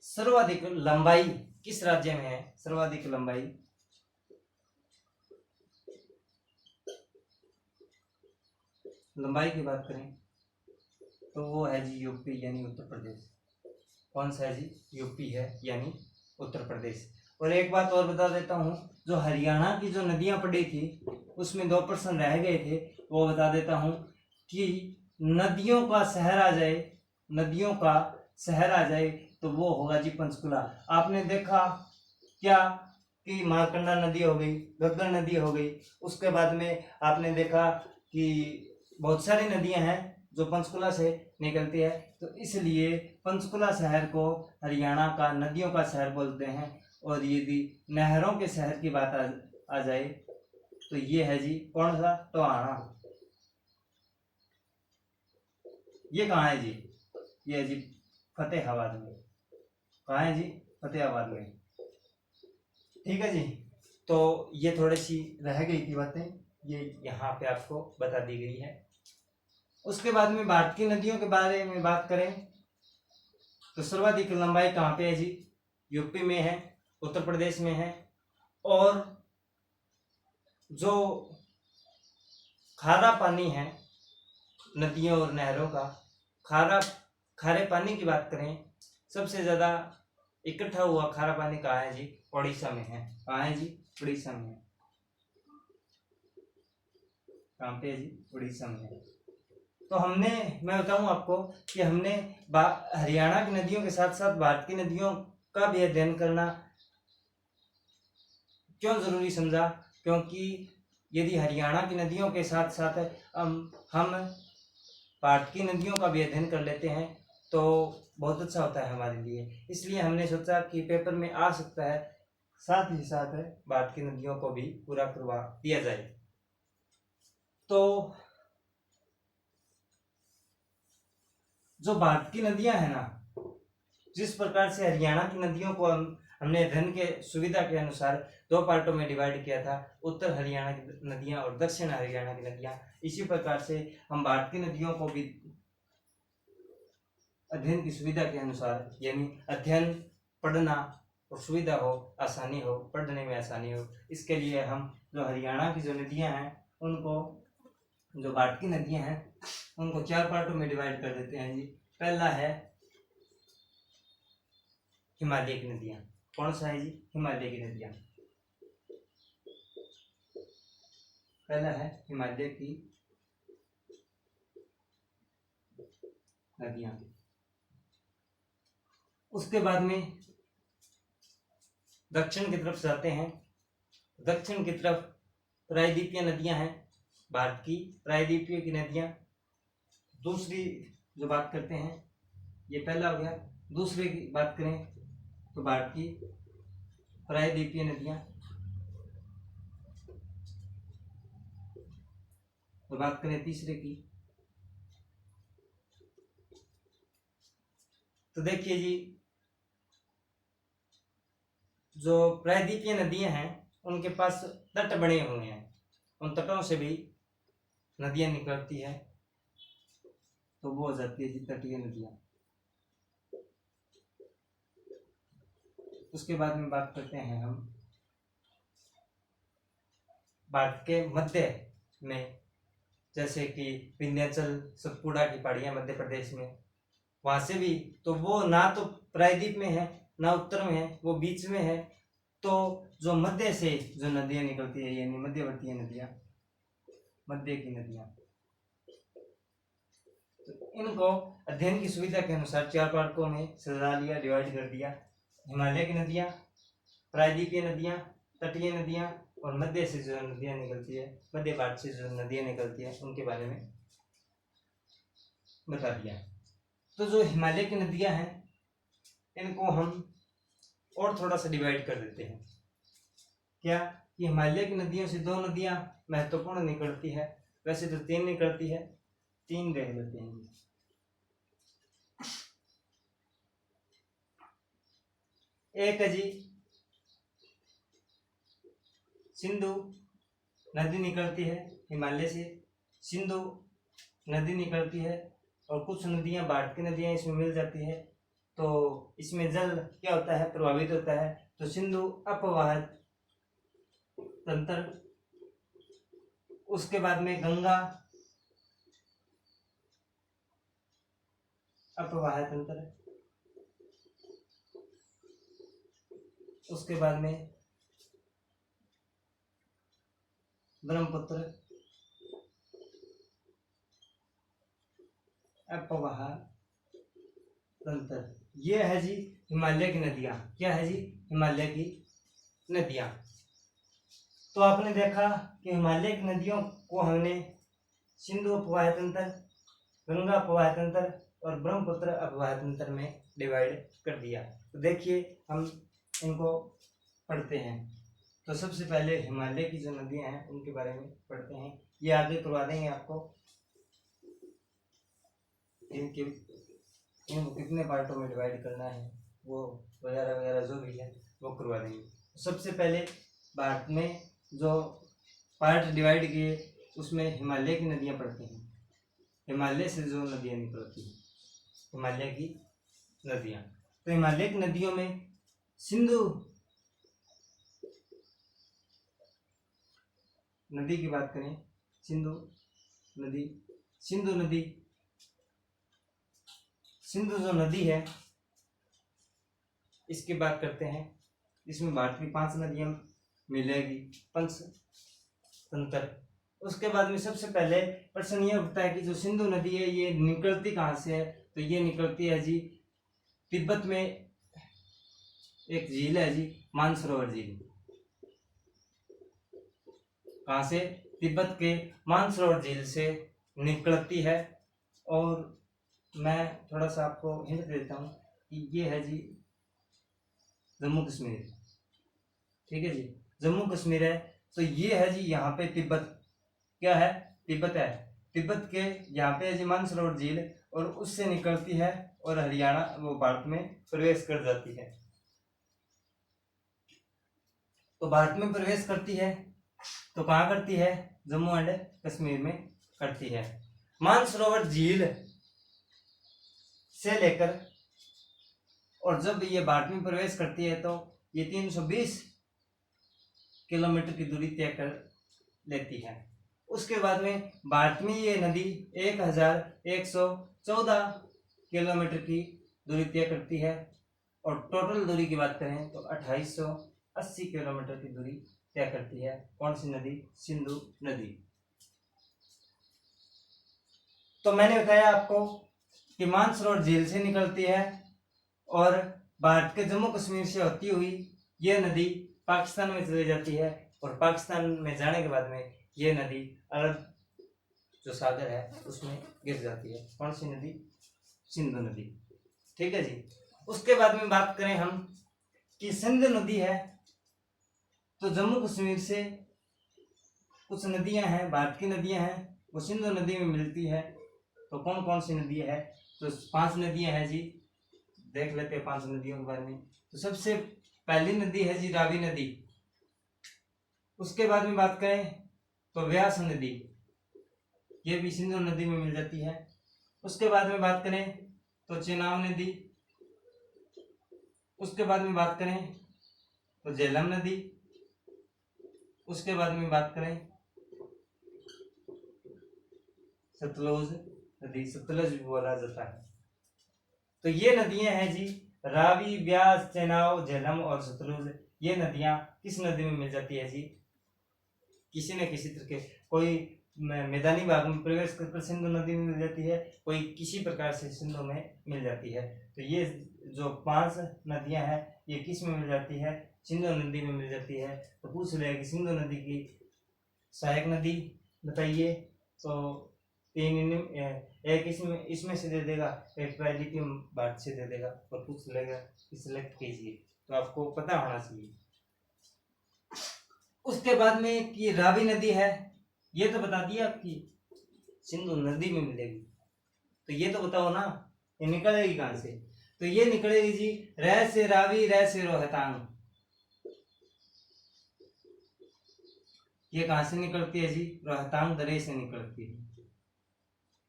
सर्वाधिक लंबाई किस राज्य में है? सर्वाधिक लंबाई की बात करें तो वो है जी यूपी यानी उत्तर प्रदेश। कौन सा है जी? यूपी है यानी उत्तर प्रदेश। और एक बात और बता देता हूँ, जो हरियाणा की जो नदियां पड़ी थी उसमें 2 प्रश्न रह गए थे, वो बता देता हूँ कि नदियों का शहर आ जाए, नदियों का शहर आ जाए तो वो होगा जी पंचकुला। आपने देखा क्या कि मारकंडा नदी हो गई, घग्गर नदी हो गई, उसके बाद में आपने देखा कि बहुत सारी नदियां हैं जो पंचकुला से निकलती है, तो इसलिए पंचकुला शहर को हरियाणा का नदियों का शहर बोलते हैं। और यदि नहरों के शहर की बात आ जाए तो ये है जी कौन सा? टोहाना। ये कहाँ है जी? ये है जी फतेहाबाद में। कहाँ है जी? फतेहाबाद में, ठीक है जी। तो ये थोड़ी सी रह गई थी बातें, ये यहाँ पे आपको बता दी गई है। उसके बाद में भारत की नदियों के बारे में बात करें तो सर्वाधिक लंबाई कहाँ पे है जी? यूपी में है, उत्तर प्रदेश में है। और जो खारा पानी है नदियों और नहरों का, खारे पानी की बात करें, सबसे ज्यादा इकट्ठा हुआ खारा पानी कहाँ है जी? उड़ीसा में है। कहाँ है जी? उड़ीसा में है। कहाँ पे है जी? उड़ीसा में है। तो मैं बताऊं आपको कि हमने हरियाणा की नदियों के साथ साथ भारत की नदियों का भी अध्ययन करना क्यों जरूरी समझा, क्योंकि यदि हरियाणा की नदियों के साथ साथ हम भारत की नदियों का भी अध्ययन कर लेते हैं तो बहुत अच्छा होता है हमारे लिए। इसलिए हमने सोचा कि पेपर में आ सकता है, साथ ही साथ भारत की नदियों को भी पूरा करवा दिया जाए। तो जो भारत की नदियां हैं ना, जिस प्रकार से हरियाणा की नदियों को हमने अध्ययन के सुविधा के अनुसार 2 पार्टों में डिवाइड किया था, उत्तर हरियाणा की नदियां और दक्षिण हरियाणा की नदियां, इसी प्रकार से हम भारत की नदियों को भी अध्ययन की सुविधा के अनुसार, यानी अध्ययन पढ़ना और सुविधा हो, आसानी हो, पढ़ने में आसानी हो, इसके लिए हम जो हरियाणा की जो नदियां हैं उनको, जो भारत की नदियां हैं उनको 4 पार्टों में डिवाइड कर देते हैं जी। पहला है हिमालय की नदियां। कौन सा है जी? हिमालय की नदियां। पहला है हिमालय की नदियां। उसके बाद में दक्षिण की तरफ जाते हैं। दक्षिण की तरफ प्रायद्वीपीय नदियां हैं, भारत की प्रायद्वीपीय की नदियां। दूसरी जो बात करते हैं, ये पहला हो गया। दूसरे की बात करें तो भारत की प्रायद्वीपीय नदियां। तो बात करें तीसरे की, तो देखिए जी, जो प्रायद्वीपीय नदियां हैं उनके पास तट बने हुए हैं, उन तटों से भी नदियां निकलती है, तो वो हो जाती है जी तटीय नदियां। उसके बाद में बात करते हैं हम भारत के मध्य में, जैसे कि विंध्याचल सतपुड़ा की पहाड़ियां मध्य प्रदेश में, वहां से भी तो वो ना तो प्रायद्वीप में है ना उत्तर में है, वो बीच में है। तो जो मध्य से जो नदियां निकलती है यानी मध्यवर्तीय नदियां, मध्य की नदियां, तो इनको अध्ययन की सुविधा के अनुसार 4 पार्टों में सजा लिया, डिवाइड कर दिया। हिमालय की नदियां, प्रायद्वीपीय नदियां, तटीय नदियां और मध्य से जो नदियां निकलती है, मध्य भारत से जो नदियां निकलती है, उनके बारे में बता दिया। तो जो हिमालय की नदियां हैं, इनको हम और थोड़ा सा डिवाइड कर देते हैं। क्या कि हिमालय की नदियों से 2 नदियां महत्वपूर्ण निकलती है, वैसे तो 3 निकलती है, 3 देख लेते हैं। एक है जी सिंधु नदी निकलती है हिमालय से, सिंधु नदी निकलती है, और कुछ नदियां भारत की नदियां इसमें मिल जाती है, तो इसमें जल क्या होता है, प्रभावित होता है। तो सिंधु अपवाह तंत्र, उसके बाद में गंगा अपवाह तंत्र, उसके बाद में ब्रह्मपुत्र अपवाह तंत्र। ये है जी हिमालय की नदियां। क्या है जी? हिमालय की नदियां। तो आपने देखा कि हिमालय की नदियों को हमने सिंधु अपवाह तंत्र, गंगा अपवाह तंत्र और ब्रह्मपुत्र अपवाह तंत्र में डिवाइड कर दिया। तो देखिए हम इनको पढ़ते हैं। तो सबसे पहले हिमालय की जो नदियां हैं उनके बारे में पढ़ते हैं। ये आगे करवा देंगे आपको, इनको कितने पार्टों में डिवाइड करना है वो वगैरह वगैरह जो भी है वो करवा देंगे। सबसे पहले भारत में जो पार्ट डिवाइड किए उसमें हिमालय की नदियां पढ़ते हैं। हिमालय से जो नदियां निकलती हैं, हिमालय की नदियां। तो हिमालय की नदियों में सिंधु नदी की बात करें, सिंधु नदी, सिंधु जो नदी है इसकी बात करते हैं। इसमें भारत की 5 नदियां मिलेगी, पंच तंत्र। उसके बाद में सबसे पहले प्रश्न ये उठता है कि जो सिंधु नदी है ये निकलती कहाँ से है? तो ये निकलती है जी तिब्बत में एक झील है जी, मानसरोवर झील। कहाँ से? तिब्बत के मानसरोवर झील से निकलती है। और मैं थोड़ा सा आपको हिंट देता हूँ कि ये है जी जम्मू कश्मीर। ठीक है जी, जम्मू कश्मीर है। तो ये है जी यहाँ पे तिब्बत, क्या है? तिब्बत है। तिब्बत के यहाँ पे है जी मानसरोवर झील, और उससे निकलती है और हरियाणा वो भारत में प्रवेश कर जाती है। तो भारत में प्रवेश करती है तो कहाँ करती है? जम्मू एंड कश्मीर में करती है। मानसरोवर झील से लेकर, और जब ये भारत में प्रवेश करती है तो ये 320 किलोमीटर की दूरी तय कर लेती है। उसके बाद में भारत में ये नदी 1114 किलोमीटर की दूरी तय करती है, और टोटल दूरी की बात करें तो 2880 किलोमीटर की दूरी तय करती है। कौन सी नदी? सिंधु नदी। तो मैंने बताया आपको कि मानसरोवर झील से निकलती है और भारत के जम्मू कश्मीर से होती हुई ये नदी पाकिस्तान में चली जाती है, और पाकिस्तान में जाने के बाद में ये नदी अरब जो सागर है उसमें गिर जाती है। कौन सी नदी? सिंधु नदी। ठीक है जी। उसके बाद में बात करें हम कि सिंधु नदी है तो जम्मू कश्मीर से कुछ नदियां हैं, भारत की नदियां हैं, वो सिंधु नदी में मिलती है। तो कौन कौन सी नदी है? तो 5 नदियां हैं जी, देख लेते हैं 5 नदियों के बारे में। तो सबसे पहली नदी है जी रावी नदी। उसके बाद में बात करें तो व्यास नदी, ये भी सिंधु नदी में मिल जाती है। उसके बाद में बात करें तो चेनाब नदी, उसके बाद में बात करें तो झेलम नदी, उसके बाद में बात करें सतलुज नदी, सतलुज भी बोला जाता है। तो ये नदियां हैं जी, रावी, ब्यास, चेनाब, झेलम और सतलुज। ये नदियां किस नदी में मिल जाती है जी? किसी न किसी तरह के, कोई मैदानी भाग में प्रवेश कर सिंधु नदी में मिल जाती है, कोई किसी प्रकार से सिंधु में मिल जाती है। तो ये जो 5 नदियां हैं ये किस में मिल जाती है? सिंधु नदी में मिल जाती है। तो पूछ लिया कि सिंधु नदी की सहायक नदी बताइए, तो 3 एक इसमें से दे देगा, एक ट्राइलिथियम बात से दे देगा और पूछ लेगा कि सिलेक्ट कीजिए, तो आपको पता होना चाहिए। उसके बाद में कि रावी नदी है, ये तो बता दिया आपकी सिंधु नदी में मिलेगी, तो ये तो बताओ ना ये निकलेगी कहां से? तो ये निकलेगी जी रह से रावी, रह से रोहतांग। ये कहां से निकलती है जी? रोहतांग दरे से निकलती है।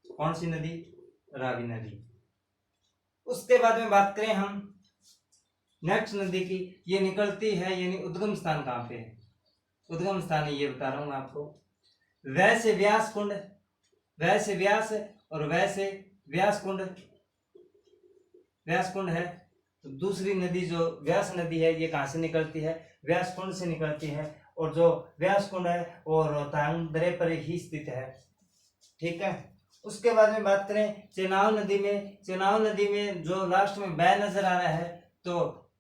कौन सी नदी? रावी नदी। उसके बाद में बात करें हम नेक्स्ट नदी की, ये निकलती है यानी उद्गम स्थान कहां पे है? उद्गम स्थान ये बता रहा हूं आपको, वैसे व्यास कुंड, वैसे व्यास और वैसे व्यास कुंड, व्यास कुंड है। तो दूसरी नदी जो व्यास नदी है ये कहां से निकलती है? व्यास कुंड से निकलती है, और जो व्यास कुंड है वो रोहतांग दरे पर ही स्थित है। ठीक है। उसके बाद में बात करें चेनाब नदी में, चेनाब नदी में जो लास्ट में बैन नजर आ रहा है, तो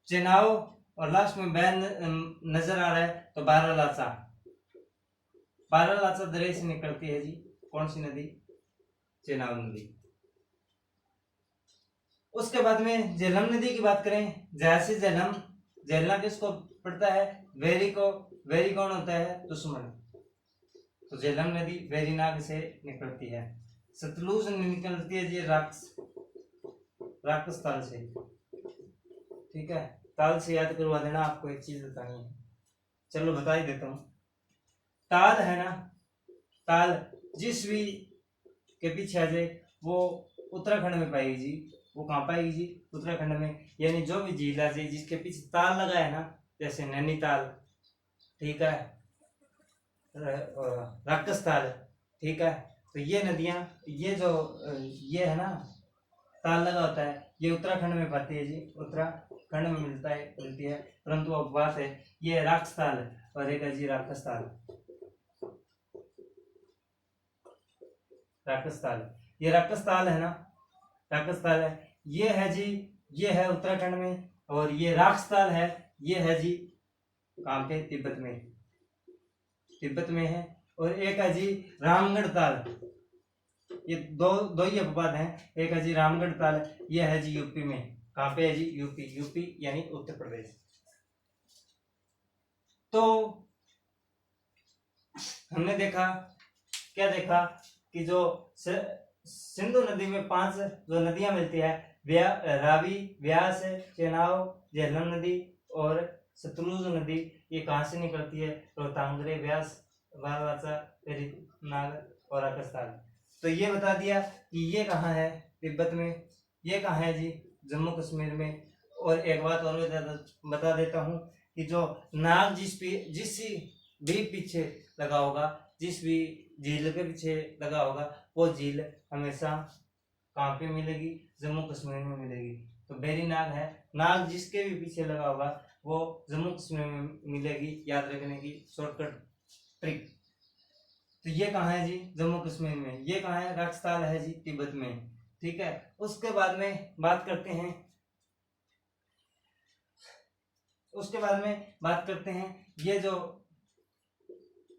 चेनाब और लास्ट में बैन नजर आ रहा है, तो बारालाचा, बारालाचा दरे से निकलती है जी। कौन सी नदी? चेनाब नदी। उसके बाद में झेलम नदी की बात करें, जैसे झेलम, झेलना किसको पड़ता है? वेरी को। वेरी कौन होता है? दुश्मन। तो झेलम नदी वेरीनाग से निकलती है। सतलुज निकलती है जी राक्षस ताल से। ठीक है, ताल से याद करवा देना, आपको एक चीज बतानी है, चलो बता ही देता हूं। ताल है ना, ताल जिस भी के पीछे आ जाए वो उत्तराखंड में पाएगी जी। वो कहाँ पाएगी जी? उत्तराखंड में। यानी जो भी झील आ जाए जिसके पीछे ताल लगा है ना, जैसे नैनीताल, ठीक है, राक्षस ताल, ठीक है, तो ये नदियां, ये जो ये है ना ताल लगा होता है, ये उत्तराखंड में पाती है जी, उत्तराखंड में मिलती है। परंतु अब बात है ये राक्षस ताल और एक है जी राक्षस ताल, राक्षस ताल। ये राक्षस ताल है ना, राक्षस ताल है, ये है जी, ये है उत्तराखंड में, और ये राक्षस ताल है, ये है जी कहाँ पे? तिब्बत में, तिब्बत में है। और एक है जी रामगढ़ ताल, ये दो ही अपवाद हैं। एक है जी रामगढ़ ताल, ये है जी यूपी में। कहाँ पे है जी? यूपी, यूपी यानी उत्तर प्रदेश। तो हमने देखा, क्या देखा कि जो सिंधु नदी में 5 जो नदियां मिलती है, रावी, व्यास, चेनाब, झेलम नदी और सतलुज नदी, ये कहाँ से निकलती है? रोहतांग दरे, व्यास, बारालाचा, वेरीनाग और राक्षस। तो ये बता दिया कि ये कहाँ है? तिब्बत में। ये कहाँ है जी? जम्मू कश्मीर में। और एक बात और बता देता हूँ कि जो नाग जिस भी पीछे लगा होगा, जिस भी झील के पीछे लगा होगा, वो झील हमेशा कहाँ पे मिलेगी? जम्मू कश्मीर में मिलेगी। तो वेरीनाग है, नाग जिसके भी पीछे लगा होगा वो जम्मू कश्मीर में मिलेगी। याद रखने की शॉर्टकट ट्रिक। तो ये कहाँ है जी? जम्मू कश्मीर में। ये कहाँ है? राजस्थान है जी, तिब्बत में। ठीक है। उसके बाद में बात करते हैं, ये जो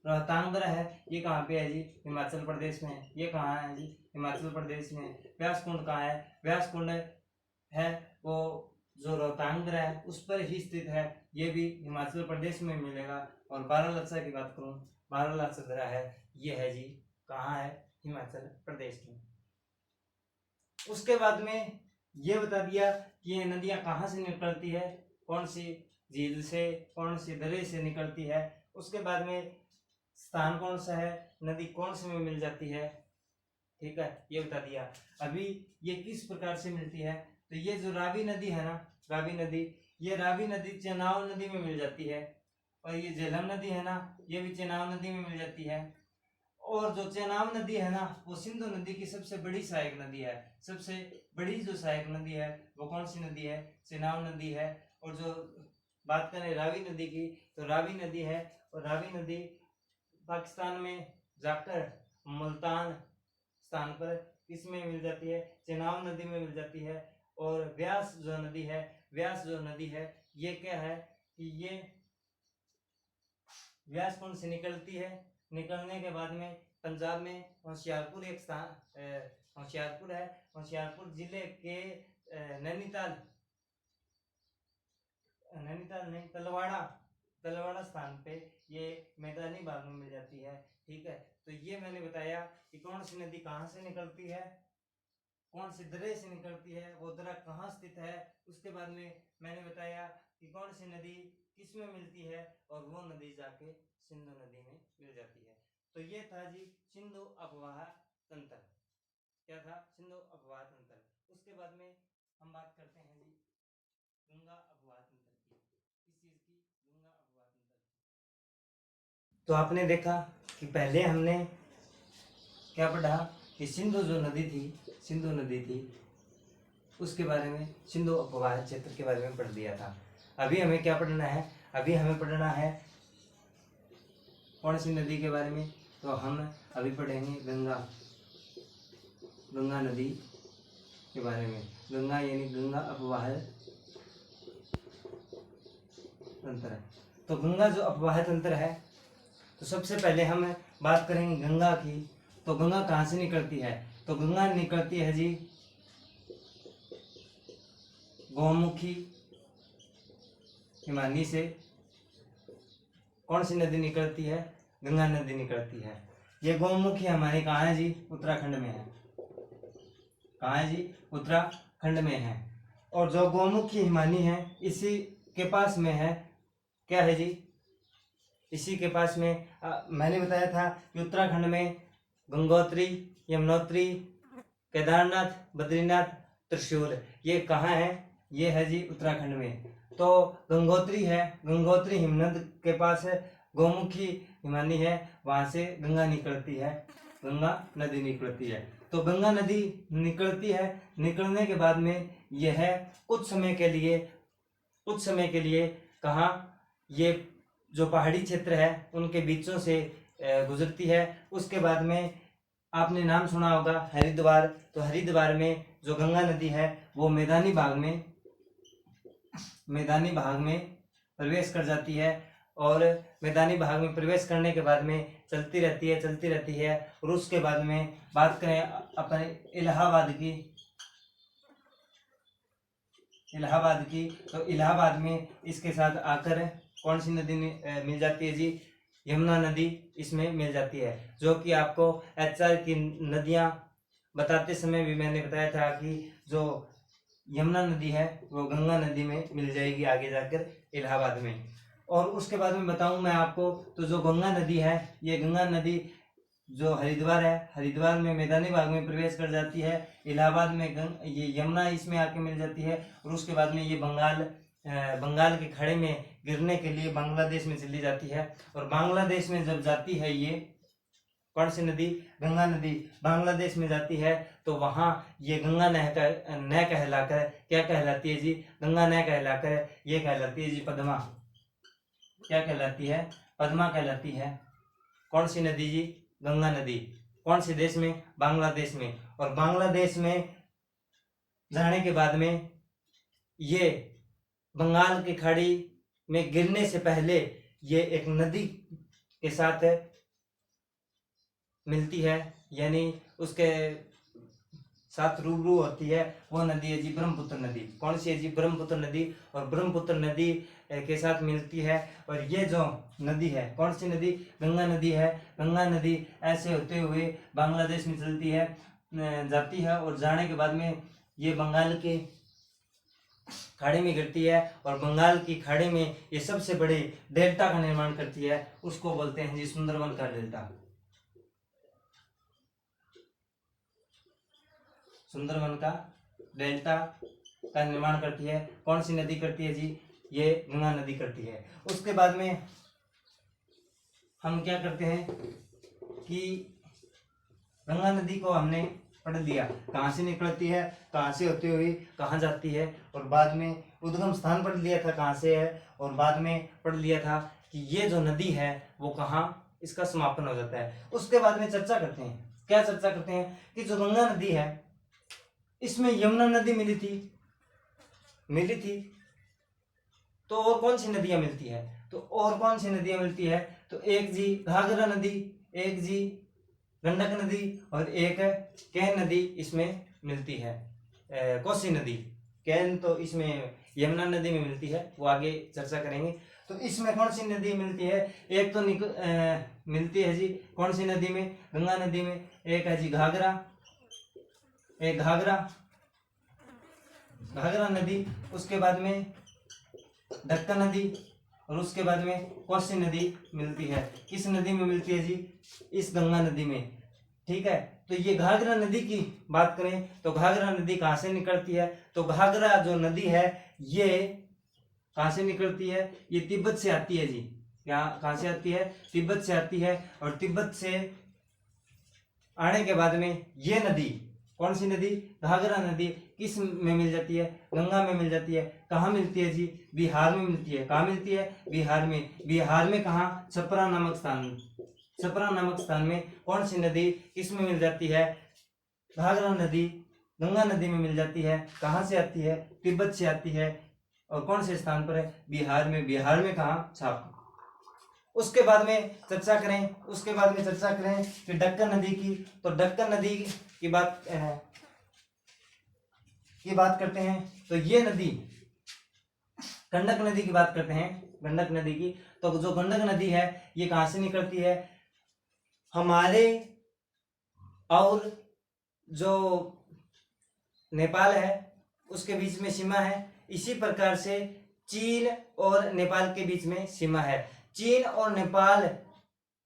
रोहतांग दर्रा है ये कहाँ पे है जी? हिमाचल प्रदेश में। ये कहाँ है जी? हिमाचल प्रदेश में। व्यास कुंड कहाँ है? व्यास कुंड है वो जो रोहतांग दर्रा है उस पर ही स्थित है, ये भी हिमाचल प्रदेश में मिलेगा। और बारालाचा की बात करूं, बारालाचा दर्रा है, ये है जी कहाँ है? हिमाचल प्रदेश में। उसके बाद में ये बता दिया कि ये नदियां कहाँ से निकलती है, कौन सी झील से, कौन सी दरे से निकलती है। उसके बाद में स्थान कौन सा है, नदी कौन से में मिल जाती है, ठीक है, ये बता दिया। अभी ये किस प्रकार से मिलती है, तो ये जो रावी नदी है ना, रावी नदी, ये रावी नदी चेनाब नदी में मिल जाती है, और ये झेलम नदी है ना, ये भी चेनाब नदी में मिल जाती है। और जो चेनाब नदी है ना, वो सिंधु नदी की सबसे बड़ी सहायक नदी है। सबसे बड़ी जो सहायक नदी है वो कौन सी नदी है, चेनाब नदी है। और जो बात करें रावी नदी की, तो रावी नदी है, और रावी नदी पाकिस्तान में जाकर मुल्तान स्थान पर किसमें मिल जाती है, चेनाब नदी में मिल जाती है। और व्यास जो नदी है, व्यास जो नदी है, ये क्या है कि ये व्यास कुंड से निकलती है। निकलने के बाद में पंजाब में होशियारपुर एक स्थान होशियारपुर है, होशियारपुर जिले के नैनीताल नहीं, तलवाड़ा स्थान पे ये मैदानी भाग में मिल जाती है, ठीक है। तो ये मैंने बताया कि कौन सी नदी कहाँ से निकलती है, कौन सी दर्रे से निकलती है, वो दर्रा कहाँ स्थित है। उसके बाद में मैंने बताया कि कौन सी नदी किस में मिलती है, और वो नदी जाके सिंधु नदी में मिल जाती है। तो ये था जी सिंधु अपवाह तंत्र। क्या था, सिंधु अपवाह तंत्र। उसके बाद में हम बात करते हैं जी गंगा अपवाह तंत्र की। किस चीज की, गंगा अपवाह तंत्र की। तो आपने देखा कि पहले हमने क्या पढ़ा कि सिंधु जो नदी थी, सिंधु नदी थी, उसके बारे में, सिंधु अपवाह क्षेत्र के बारे में पढ़ दिया था। अभी हमें क्या पढ़ना है, अभी हमें पढ़ना है कौन सी नदी के बारे में, तो हम अभी पढ़ेंगे गंगा नदी के बारे में। गंगा यानी गंगा अपवाह तंत्र। तो गंगा जो अपवाह तंत्र है, तो सबसे पहले हम बात करेंगे गंगा की। तो गंगा कहाँ से निकलती है, तो गंगा निकलती है जी गौमुखी हिमानी से। कौन सी नदी निकलती है, गंगा नदी निकलती है। ये गौमुखी हमारे कहाँ है जी, उत्तराखंड में है। कहाँ है जी, उत्तराखंड में है। और जो गौमुखी हिमानी है, इसी के पास में है, क्या है जी, इसी के पास में मैंने बताया था कि उत्तराखंड में गंगोत्री, यमुनोत्री, केदारनाथ, बद्रीनाथ, त्रिशूल, ये कहाँ है, ये है जी उत्तराखंड में। तो गंगोत्री है, गंगोत्री हिमनद के पास है, गौमुखी हिमानी है, वहां से गंगा निकलती है, गंगा नदी निकलती है। तो गंगा नदी निकलती है, निकलने के बाद में यह कुछ समय के लिए कहाँ, ये जो पहाड़ी क्षेत्र है उनके बीचों से गुजरती है। उसके बाद में आपने नाम सुना होगा हरिद्वार। तो हरिद्वार में जो गंगा नदी है वो मैदानी भाग में प्रवेश कर जाती है, और मैदानी भाग में प्रवेश करने के बाद में चलती रहती है। और उसके बाद में बात करें अपने इलाहाबाद की, तो इलाहाबाद में इसके साथ आकर कौन सी नदी मिल जाती है जी, यमुना नदी इसमें मिल जाती है। जो कि आपको एचआर की नदियां बताते समय भी मैंने बताया था कि जो यमुना नदी है वो गंगा नदी में मिल जाएगी आगे जाकर इलाहाबाद में। और उसके बाद में बताऊं मैं आपको, तो जो गंगा नदी है, ये गंगा नदी जो हरिद्वार है, हरिद्वार में मैदानी भाग में प्रवेश कर जाती है। इलाहाबाद में ये यमुना इसमें आके मिल जाती है। और उसके बाद में ये बंगाल के खाड़ी में गिरने के लिए बांग्लादेश में चली जाती है। और बांग्लादेश में जब जाती है ये कौन सी नदी, गंगा नदी बांग्लादेश में जाती है, तो वहां ये गंगा न कहलाकर क्या कहलाती है जी, गंगा न कहलाकर ये कहलाती है जी पद्मा। क्या कहलाती है, पद्मा कहलाती है। कौन सी नदी जी, गंगा नदी। कौन से देश में, बांग्लादेश में। और बांग्लादेश में जाने के बाद में ये बंगाल की खाड़ी में गिरने से पहले ये एक नदी के साथ मिलती है, यानी उसके साथ रूबरू होती है। वो नदी है जी ब्रह्मपुत्र नदी। कौन सी है जी, ब्रह्मपुत्र नदी। और ब्रह्मपुत्र नदी के साथ मिलती है। और ये जो नदी है, कौन सी नदी, गंगा नदी है। गंगा नदी ऐसे होते हुए बांग्लादेश में चलती है, जाती है। और जाने के बाद में ये बंगाल के खाड़ी में गिरती है और बंगाल की खाड़ी में ये सबसे बड़े डेल्टा का निर्माण करती है, उसको बोलते हैं जी सुंदरवन का डेल्टा। सुंदरवन का डेल्टा का निर्माण करती है। कौन सी नदी करती है जी? ये गंगा नदी करती है। उसके बाद में हम क्या करते हैं कि गंगा नदी को हमने पढ़ लिया, कहाँ से निकलती है, कहाँ से होती हुई कहाँ जाती है, और बाद में उद्गम स्थान पढ़ लिया था कहाँ से है, और बाद में पढ़ लिया था कि ये जो नदी है वो कहाँ इसका समापन हो जाता है। उसके बाद में चर्चा करते हैं, क्या चर्चा करते हैं कि जो गंगा नदी है इसमें यमुना नदी मिली थी, तो और कौन सी नदियां मिलती है? तो और कौन सी नदियां मिलती है? तो एक जी घाघरा नदी, एक जी गंडक नदी, और एक कैन नदी इसमें मिलती है। कोसी नदी, कैन तो इसमें यमुना नदी में मिलती है, वो आगे चर्चा करेंगे। तो इसमें कौन सी नदी मिलती है? एक तो मिलती है जी कौन सी नदी में? गंगा नदी में। एक है जी घाघरा, एक घाघरा नदी, उसके बाद में ढक्कन नदी, और उसके बाद में कोसी नदी मिलती है। किस नदी में मिलती है जी? इस गंगा नदी में। ठीक है, तो ये घाघरा नदी की बात करें तो घाघरा नदी कहाँ से निकलती है? तो घाघरा जो नदी है ये कहाँ से निकलती है? ये तिब्बत से आती है जी। यहाँ कहाँ से आती है? तिब्बत से आती है, और तिब्बत से आने के बाद में ये नदी, कौन सी नदी? घाघरा नदी किस में मिल जाती है? गंगा में मिल जाती है। कहाँ मिलती है जी? बिहार में मिलती है। कहाँ मिलती है? बिहार में। बिहार में कहाँ? छपरा नामक स्थान में। छपरा नामक स्थान में कौन सी नदी किस में मिल जाती है? घाघरा नदी गंगा नदी में मिल जाती है। कहाँ से आती है? तिब्बत से आती है, और कौन से स्थान पर है? बिहार में। बिहार में कहाँ? छाप। उसके बाद में चर्चा करें कि ढक्कन नदी की। तो ढक्कन नदी की बात करते हैं, तो ये नदी गंडक नदी की बात करते हैं। गंडक नदी की, तो जो गंडक नदी है ये कहाँ से निकलती है? हमारे और जो नेपाल है उसके बीच में सीमा है। इसी प्रकार से चीन और नेपाल के बीच में सीमा है। चीन और नेपाल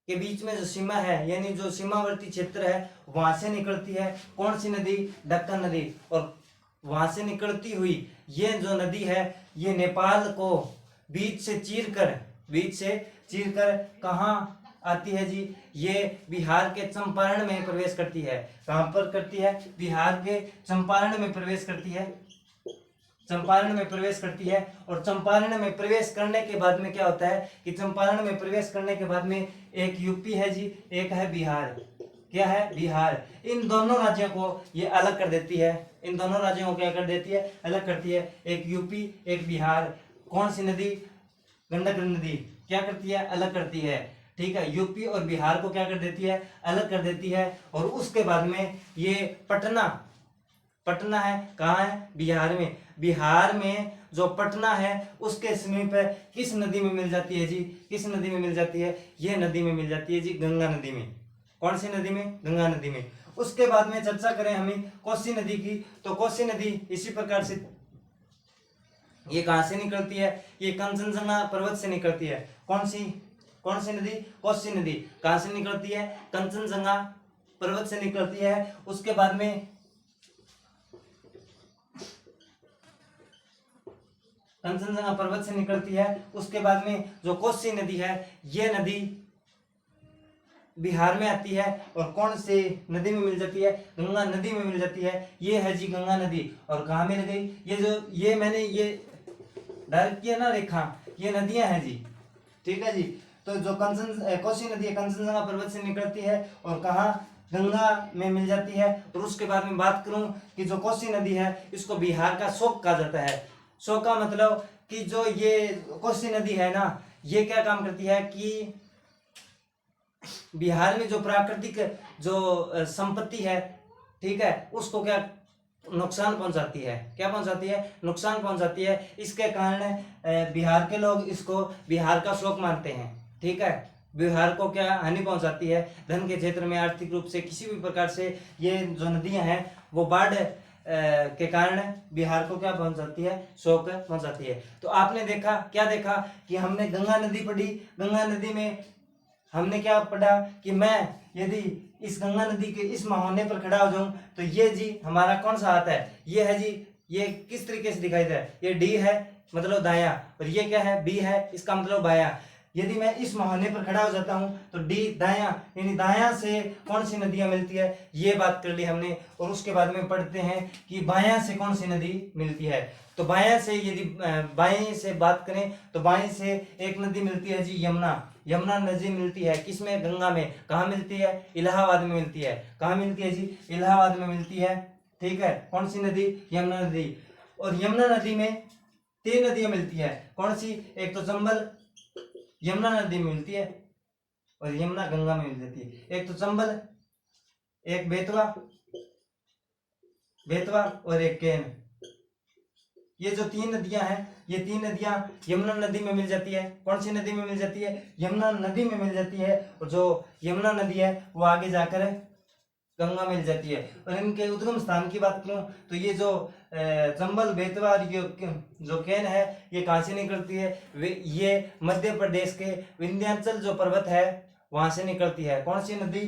के बीच में जो सीमा है, यानी जो सीमावर्ती क्षेत्र है, वहां से निकलती है कौन सी नदी? ढक्कन नदी। और वहां से निकलती हुई ये जो नदी है ये नेपाल को बीच से चीरकर कहाँ आती है जी? ये बिहार के चंपारण में प्रवेश करती है। कहाँ पर करती है? बिहार के चंपारण में प्रवेश करती है। और चंपारण में प्रवेश करने के बाद में क्या होता है कि चंपारण में प्रवेश करने के बाद में एक यूपी है जी, एक है बिहार। क्या है? बिहार। इन दोनों राज्यों को ये अलग कर देती है। अलग करती है। एक यूपी, एक बिहार। कौन सी नदी? गंडक नदी क्या करती है? अलग करती है। ठीक है, यूपी और बिहार को क्या कर देती है? अलग कर देती है। और उसके बाद में ये पटना है, कहाँ है? बिहार में। बिहार में जो पटना है उसके समीप किस नदी में मिल जाती है जी? किस नदी में मिल जाती है? ये नदी में मिल जाती है जी, गंगा नदी में। कौन सी नदी में? गंगा नदी में। उसके बाद में चर्चा करें हमें कोसी नदी की, तो कोसी नदी इसी प्रकार से ये कहाँ से निकलती है? ये कंचनजंगा पर्वत से निकलती है। कौन सी नदी? कोसी नदी। कहाँ से निकलती है? कंचनजंगा पर्वत से निकलती है। उसके बाद में कंचनजंगा पर्वत से निकलती है। उसके बाद में जो कोसी नदी है ये नदी बिहार में आती है, और कौन सी नदी में मिल जाती है? गंगा नदी में मिल जाती है। ये है जी गंगा नदी। और कहाँ मिल गई? ये मैंने ये डायरेक्ट किया ना रेखा, ये नदियां हैं जी। ठीक है जी, तो जो कोसी नदी है कंचनजंगा पर्वत से निकलती है और कहाँ? गंगा में मिल जाती है। और उसके बाद में बात करूं कि जो कोसी नदी है इसको बिहार का शोक कहा जाता है। शोक का मतलब कि जो ये कोसी नदी है ना, ये क्या काम करती है कि बिहार में जो प्राकृतिक जो संपत्ति है, ठीक है, उसको क्या नुकसान पहुंचाती है? क्या पहुंचाती है? नुकसान पहुंचाती है। इसके कारण बिहार के लोग इसको बिहार का शोक मानते हैं। ठीक है, बिहार को क्या हानि पहुंचाती है? धन के क्षेत्र में, आर्थिक रूप से, किसी भी प्रकार से ये जो नदियां हैं वो बाढ़ के कारण बिहार को क्या पहुंचाती है, शोक पहुंचाती है। तो आपने देखा, क्या देखा कि हमने गंगा नदी पढ़ी, गंगा नदी में हमने क्या पढ़ा कि मैं यदि इस गंगा नदी के इस मुहाने पर खड़ा हो जाऊं तो ये जी हमारा कौन सा हाथ है, ये है जी, ये किस तरीके से दिखाई दे रहा है, ये डी है मतलब दायां, और ये क्या है, बी है, इसका मतलब बायां। यदि मैं इस मुहाने पर खड़ा हो जाता हूं तो डी दायां, यानी दायां से कौन सी नदियां मिलती है, ये बात कर ली हमने। और उसके बाद में पढ़ते हैं कि बायां से कौन सी नदी मिलती है। तो बायां से यदि बाएं से बात करें तो बाएं से एक नदी मिलती है जी यमुना, यमुना नदी मिलती है किसमें, गंगा में। कहाँ मिलती है, इलाहाबाद में मिलती है। कहाँ मिलती है जी, इलाहाबाद में मिलती है। ठीक है, कौन सी नदी, यमुना नदी। और यमुना नदी में 3 नदियां मिलती है, कौन सी, एक तो चंबल यमुना नदी में मिलती है और यमुना गंगा में मिल जाती है। एक तो चंबल, एक बेतवा, बेतवा और एक केन। ये जो 3 नदियां हैं, ये 3 नदियां यमुना नदी में मिल जाती है। कौन सी नदी में मिल जाती है, यमुना नदी में मिल जाती है। और जो यमुना नदी है वो आगे जाकर गंगा मिल जाती है। और इनके उद्गम स्थान की बात करूं तो ये जो चंबल, बेतवा और ये जो केन है, ये कहाँ से निकलती है, ये मध्य प्रदेश के विंध्याचल जो पर्वत है वहां से निकलती है। कौन सी नदी,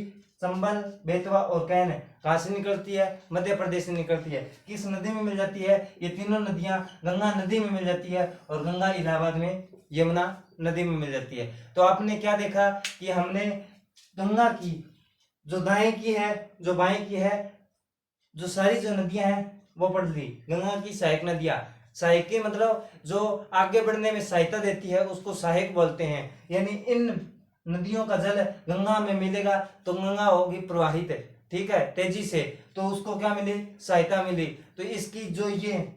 चंबल, बेतवा और कैन कहाँ से निकलती है, मध्य प्रदेश से निकलती है। किस नदी में मिल जाती है, ये तीनों नदियां गंगा नदी में मिल जाती है और गंगा इलाहाबाद में यमुना नदी में मिल जाती है। तो आपने क्या देखा कि हमने गंगा की जो दाएं की है, जो बाएं की है, जो सारी जो नदियां हैं वो पढ़ ली। गंगा की सहायक नदियां, सहायक मतलब जो आगे बढ़ने में सहायता देती है उसको सहायक बोलते हैं। यानी इन नदियों का जल गंगा में मिलेगा तो गंगा होगी प्रवाहित, ठीक है, तेजी से, तो उसको क्या मिली, सहायता मिली। तो इसकी जो ये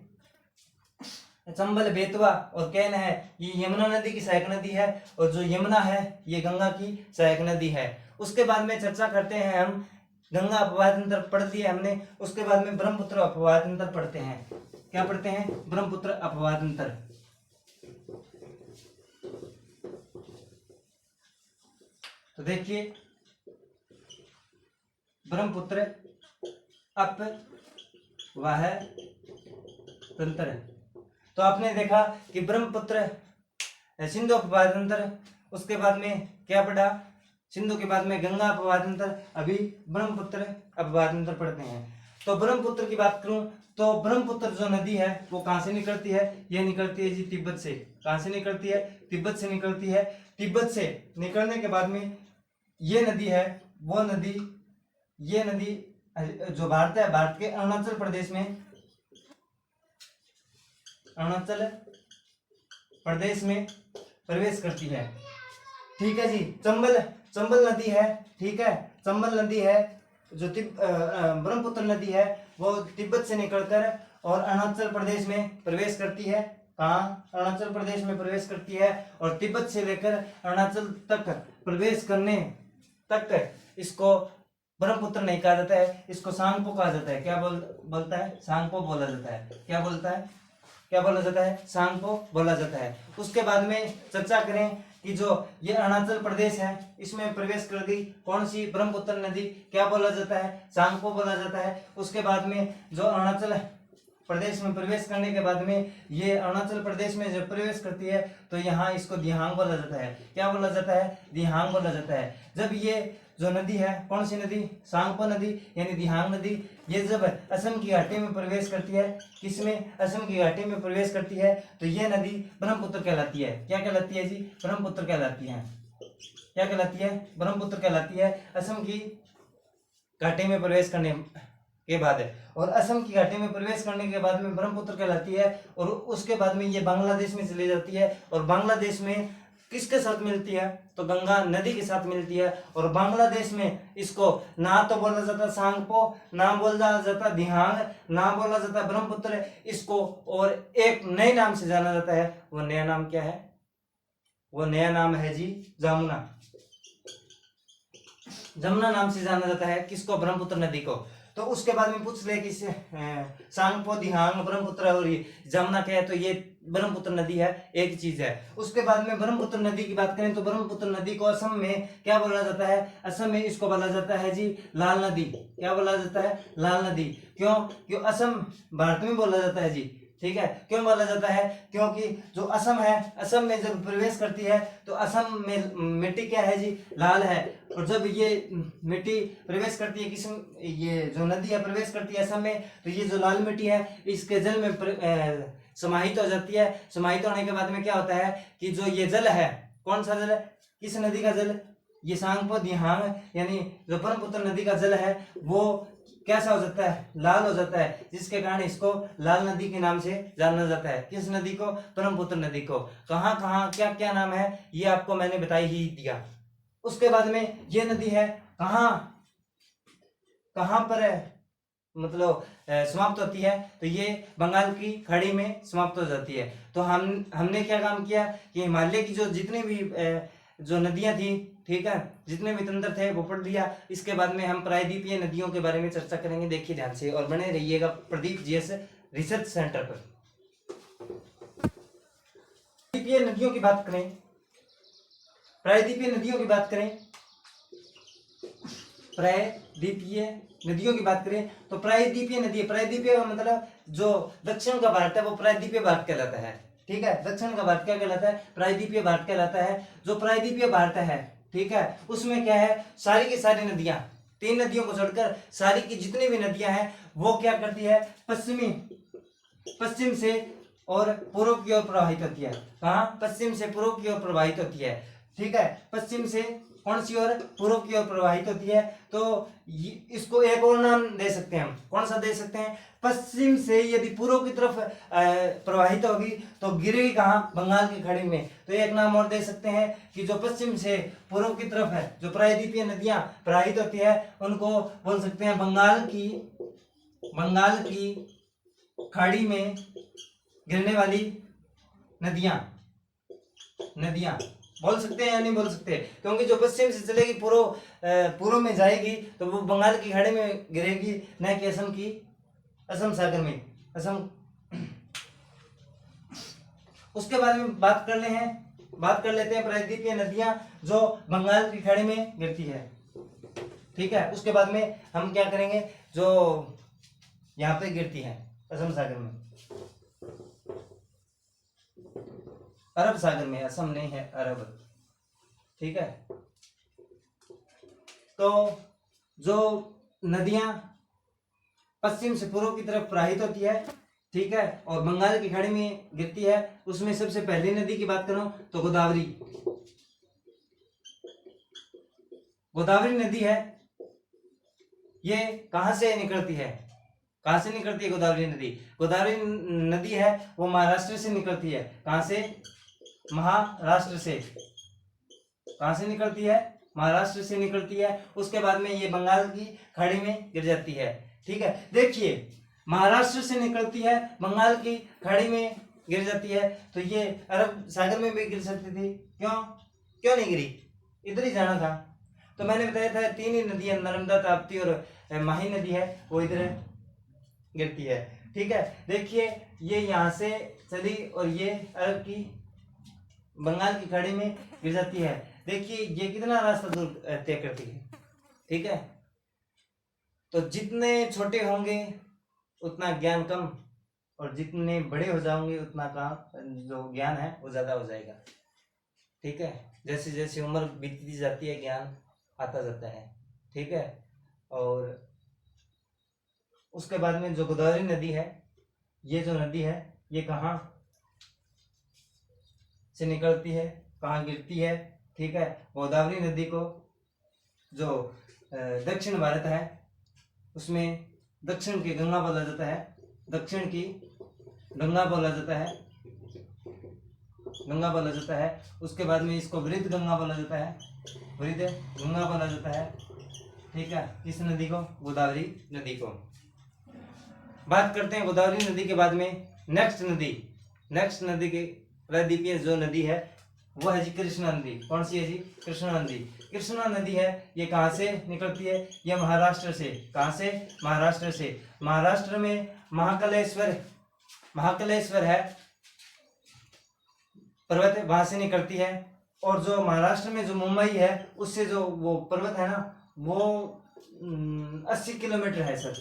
चंबल, बेतवा और कैन है, ये यमुना नदी की सहायक नदी है, और जो यमुना है ये गंगा की सहायक नदी है। उसके बाद में चर्चा करते हैं हम, गंगा अपवाद तंत्र पढ़ लिया हमने, उसके बाद में ब्रह्मपुत्र अपवाद तंत्र पढ़ते हैं। क्या पढ़ते हैं, ब्रह्मपुत्र अपवाद तंत्र। तो देखिए, ब्रह्मपुत्र अपवाह तंत्र। तो आपने देखा कि ब्रह्मपुत्र सिंधु अपवाद तंत्र, उसके बाद में क्या पढ़ा, सिंधु के बाद में गंगा अपवाद तंत्र, अभी ब्रह्मपुत्र अपवाद तंत्र पढ़ते हैं। तो ब्रह्मपुत्र की बात करूं तो ब्रह्मपुत्र जो नदी है वो कहां से निकलती है, ये निकलती है जी तिब्बत से। कहां से निकलती है, तिब्बत से निकलती है। तिब्बत से निकलने के बाद में ये नदी है, वो नदी, ये नदी जो भारत है, भारत के अरुणाचल प्रदेश में, अरुणाचल प्रदेश में प्रवेश करती है। ठीक है जी, चंबल नदी है, ठीक है, चंबल नदी है, जो ब्रह्मपुत्र नदी है वो तिब्बत से निकलकर और अरुणाचल प्रदेश में प्रवेश करती है। कहाँ, अरुणाचल प्रदेश में प्रवेश करती है, और तिब्बत से लेकर अरुणाचल तक प्रवेश करने तक इसको ब्रह्मपुत्र नहीं कहा जाता है, इसको सांगपो कहा जाता है। क्या बोलता है, सांगपो बोला जाता है। क्या बोलता है, क्या बोला जाता है, सांगपो बोला जाता है। उसके बाद में चर्चा करें कि जो ये अरुणाचल प्रदेश है इसमें प्रवेश कर दी कौन सी, ब्रह्मपुत्र नदी, क्या बोला जाता है, सांगपो बोला जाता है। उसके बाद में जो अरुणाचल प्रदेश में प्रवेश करने के बाद में ये अरुणाचल प्रदेश में जब प्रवेश करती है तो यहाँ इसको दिहांग बोला जाता है। क्या बोला जाता है, दिहांग बोला जाता है। जब ये जो नदी है, कौन सी नदी, सांगपो नदी यानी दिहांग नदी, ये जब असम की घाटी में प्रवेश करती है, किसमें, असम की घाटी में प्रवेश करती है, तो ये नदी ब्रह्मपुत्र कहलाती है। क्या कहलाती है जी, ब्रह्मपुत्र कहलाती है। क्या कहलाती है, ब्रह्मपुत्र कहलाती है, असम की घाटी में प्रवेश करने के बाद। और असम की घाटी में प्रवेश करने के बाद में ब्रह्मपुत्र कहलाती है। और उसके बाद में ये बांग्लादेश में चली जाती है, और बांग्लादेश में किसके साथ मिलती है, तो गंगा नदी के साथ मिलती है। और बांग्लादेश में इसको ना तो बोला जाता सांगपो, ना बोला जाता दिहांग, ना बोला जाता ब्रह्मपुत्र, इसको और एक नए नाम से जाना जाता है। वो नया नाम क्या है, वो नया नाम है जी जमुना। जमुना नाम से जाना जाता है किसको, ब्रह्मपुत्र नदी को। तो उसके बाद में पूछ ले कि सांगपो दिहांग ब्रह्मपुत्र और जमुना क्या है, तो ये ब्रह्मपुत्र नदी है, एक चीज है। उसके बाद में ब्रह्मपुत्र नदी की बात करें तो ब्रह्मपुत्र नदी को असम में क्या बोला जाता है, असम में इसको बोला जाता है जी लाल नदी। क्या बोला जाता है, लाल नदी। क्यों असम भारत में बोला जाता है जी, ठीक है। क्यों बोला जाता है, क्योंकि जो असम है, असम में जब प्रवेश करती है तो असम में मिट्टी क्या है जी, लाल है। और जब ये मिट्टी प्रवेश करती है ये जो नदी है प्रवेश करती है असम में, तो ये जो लाल मिट्टी है इसके जल में समाहित हो जाती है। समाहित होने के बाद में क्या होता है कि जो ये जल है, कौन सा जल है, किस नदी का जल, ये सांगपो दिहांग यानी जो ब्रह्मपुत्र नदी का जल है वो कैसा हो जाता है, लाल हो जाता है, जिसके कारण इसको लाल नदी के नाम से जाना जाता है। किस नदी को, ब्रह्मपुत्र नदी को। कहाँ कहाँ क्या क्या नाम है ये आपको मैंने बता ही दिया। उसके बाद में ये नदी है कहाँ कहाँ पर है, मतलब समाप्त होती है, तो ये बंगाल की खाड़ी में समाप्त हो जाती है। तो हमने क्या काम किया कि हिमालय की जो जितनी भी जो नदियां थी, ठीक है, जितने भी तंत्र थे वो पढ़ लिया। इसके बाद में हम प्रायद्वीपीय नदियों के बारे में चर्चा करेंगे, देखिए ध्यान से और बने रहिएगा प्रदीप जीएस रिसर्च सेंटर पर। प्रायद्वीपीय नदियों की बात करें, प्रायद्वीपीय नदियों की बात करें, प्रायद्वीपीय नदियों की बात करें तो प्रायद्वीपीय नदी, प्रायद्वीपीय का मतलब जो दक्षिण का भारत है वो प्रायद्वीपीय भारत कहलाता है, ठीक है। दक्षिण का भारत क्या कहलाता है, प्रायद्वीपीय भारत कहलाता है। जो प्रायद्वीपीय भारत है, ठीक है, उसमें क्या है, सारी की सारी नदियां, 3 नदियों को छोड़कर सारी की जितनी भी नदियां हैं वो क्या करती है, पश्चिम से और पूर्व की ओर प्रवाहित होती है। कहाँ, पश्चिम से पूर्व की ओर प्रवाहित होती है, ठीक है। पश्चिम से कौन सी ओर, पूर्व की ओर प्रवाहित होती है। तो इसको एक और नाम दे सकते हैं हम, कौन सा दे सकते हैं, पश्चिम से यदि पूर्व की तरफ प्रवाहित होगी तो गिरेगी कहाँ, बंगाल की खाड़ी में। तो एक नाम और दे सकते हैं कि जो पश्चिम से पूर्व की तरफ है जो प्रायद्वीपीय नदियां प्रवाहित होती है उनको बोल सकते हैं बंगाल की खाड़ी में गिरने वाली नदियां बोल सकते हैं या नहीं बोल सकते, क्योंकि जो पश्चिम से चलेगी पूर्व में जाएगी तो वो बंगाल की खाड़ी में गिरेगी, न कि असम सागर में, असम। उसके बाद में बात कर लेते हैं प्रायद्वीपीय नदियां जो बंगाल की खाड़ी में गिरती है, ठीक है। उसके बाद में हम क्या करेंगे, जो यहाँ पे गिरती है असम सागर में, अरब सागर में, असम नहीं है अरब, ठीक है। तो जो नदियां पश्चिम से पूर्व की तरफ प्रवाहित होती है, ठीक है, और बंगाल की खाड़ी में गिरती है, उसमें सबसे पहली नदी की बात करूं तो गोदावरी नदी है। ये कहां से निकलती है, गोदावरी नदी है वो महाराष्ट्र से निकलती है। कहां से, महाराष्ट्र से। कहां से निकलती है, महाराष्ट्र से निकलती है। उसके बाद में ये बंगाल की खाड़ी में गिर जाती है, ठीक है। देखिए महाराष्ट्र से निकलती है, बंगाल की खाड़ी में गिर जाती है, तो ये अरब सागर में भी गिर सकती थी। क्यों नहीं गिरी, इधर ही जाना था। तो मैंने बताया था 3 ही नदियां, नर्मदा, ताप्ती और माही नदी है वो इधर गिरती है, ठीक है। देखिए ये यहाँ से चली और ये अरब की बंगाल की खाड़ी में गिर जाती है। देखिए ये कितना रास्ता दूर तय करती है, ठीक है। तो जितने छोटे होंगे उतना ज्ञान कम, और जितने बड़े हो जाओगे उतना काम जो ज्ञान है वो ज्यादा हो जाएगा, ठीक है। जैसे जैसे उम्र बीतती जाती है ज्ञान आता जाता है, ठीक है। और उसके बाद में जो गोदावरी नदी है, ये जो नदी है ये कहाँ से निकलती है, कहाँ गिरती है, ठीक है। गोदावरी नदी को जो दक्षिण भारत है उसमें दक्षिण की गंगा बोला जाता है, गंगा बोला जाता है। उसके बाद में इसको वृद्ध गंगा बोला जाता है, ठीक है। इस नदी को, गोदावरी नदी को। बात करते हैं गोदावरी नदी के बाद में नेक्स्ट नदी की प्रायद्वीपीय जो नदी है वो है जी कृष्णा नदी। कौन सी है जी? कृष्णा नदी। कृष्णा नदी है, ये कहाँ से निकलती है? ये महाराष्ट्र से। कहाँ से? महाराष्ट्र से। महाराष्ट्र में महाकालेश्वर है पर्वत, वहां से निकलती है। और जो महाराष्ट्र में जो मुंबई है, उससे जो वो पर्वत है ना, वो 80 किलोमीटर है सर,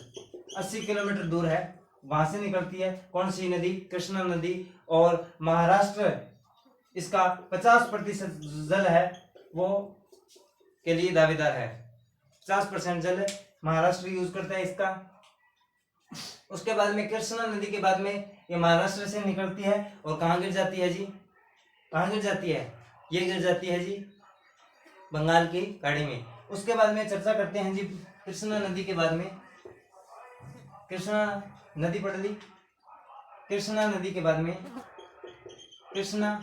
80 किलोमीटर दूर है, वहां से निकलती है। कौन सी नदी? कृष्णा नदी। और महाराष्ट्र इसका 50% जल है वो के लिए दावेदार है। 50% जल महाराष्ट्र यूज करता है इसका। उसके बाद में कृष्णा नदी के बाद में ये महाराष्ट्र से निकलती है और कहाँ गिर जाती है जी? कहाँ गिर जाती है? ये गिर जाती है जी बंगाल की खाड़ी में। उसके बाद में चर्चा करते हैं जी कृष्णा नदी के बाद में। कृष्णा नदी पढ़ ली। कृष्णा नदी के बाद में, कृष्णा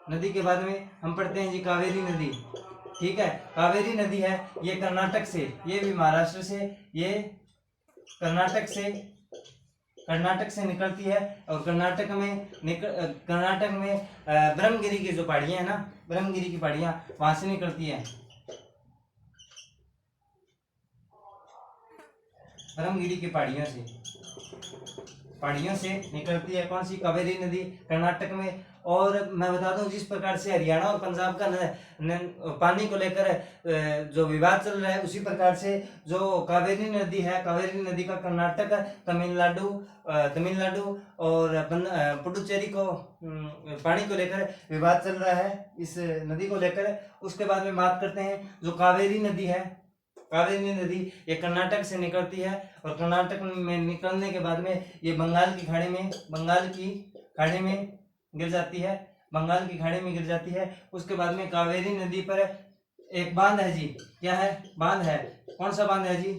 नदी के बाद में हम पढ़ते हैं जी कावेरी नदी। ठीक है, कावेरी नदी है, ये कर्नाटक से, ये भी महाराष्ट्र से, ये कर्नाटक से निकलती है। और कर्नाटक में ब्रह्मगिरी की जो पहाड़ियां है ना, ब्रह्मगिरी की पहाड़ियां वहां से निकलती है। ब्रह्मगिरी की पहाड़ियों से निकलती है। कौन सी? कावेरी नदी, कर्नाटक में। और मैं बता दूं, जिस प्रकार से हरियाणा और पंजाब का पानी को लेकर जो विवाद चल रहा है, उसी प्रकार से जो कावेरी नदी है, कावेरी नदी का कर्नाटक, तमिलनाडु और पुडुचेरी को पानी को लेकर विवाद चल रहा है, इस नदी को लेकर। उसके बाद में बात करते हैं जो कावेरी नदी है, कावेरी नदी ये कर्नाटक से निकलती है। और कर्नाटक में निकलने के बाद में ये बंगाल की खाड़ी में गिर जाती है, बंगाल की खाड़ी में गिर जाती है। उसके बाद में कावेरी नदी पर एक बांध है जी। क्या है? बांध है। कौन सा बांध है जी?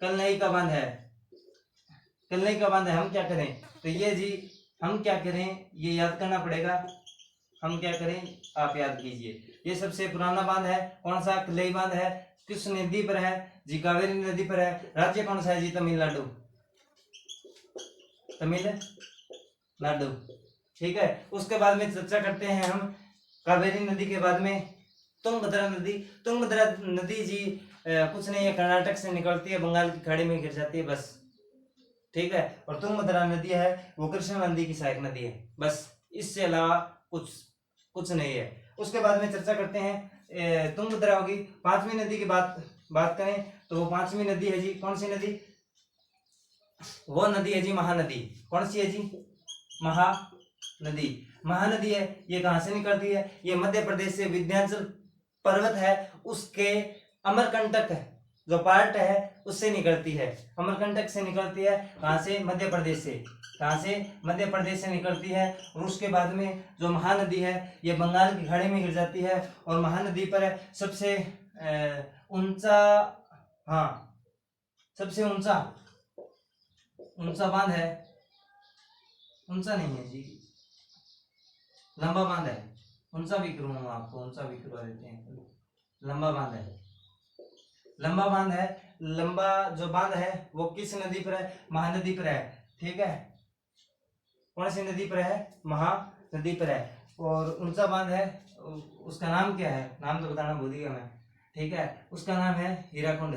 कलनई का बांध है। कलनई का बांध है। हम क्या करें? तो ये जी हम क्या करें, ये याद करना पड़ेगा। हम क्या करें, आप याद कीजिए। ये सबसे पुराना बांध है। कौन सा? कलनई बांध है। किस नदी पर है जी? कावेरी नदी पर है। राज्य कौन सा है जी? तमिलनाडु। ठीक है। उसके बाद में चर्चा करते हैं हम कावेरी नदी के बाद में तुंगभद्रा नदी। तुंगभद्रा नदी जी कुछ नहीं है, कर्नाटक से निकलती है, बंगाल की खाड़ी में गिर जाती है, बस। ठीक है। और तुंगभद्रा नदी है वो कृष्णा नदी की सहायक नदी है, बस। इससे अलावा कुछ नहीं है। उसके बाद में चर्चा करते हैं तुंगभद्रा होगी। पांचवी नदी की बात करें तो वो पांचवी नदी है जी, कौन सी नदी? वो नदी है जी महानदी। कौन सी है जी? महानदी। महानदी है, ये कहां से निकलती है? ये मध्य प्रदेश से विंध्याचल पर्वत है उसके अमरकंटक जो पार्ट है उससे निकलती है। अमरकंटक से निकलती है। कहां से? मध्य प्रदेश से। कहां से? मध्य प्रदेश से निकलती है। और उसके बाद में जो महानदी है ये बंगाल की खाड़ी में गिर जाती है। और महानदी पर सबसे ऊंचा बांध है, ऊंचा नहीं है जी, लंबा बांध है। ऊंचा भी करूंगा आपको, ऊंचा भी करवा देते हैं। लंबा बांध है। लंबा जो बांध है वो किस नदी पर है? महानदी पर है। ठीक है। कौन सी नदी पर है? महानदी पर है। और ऊंचा बांध है, उसका नाम क्या है? नाम तो बताना भूल गया मैं। ठीक है। उसका नाम है हीराकुंड।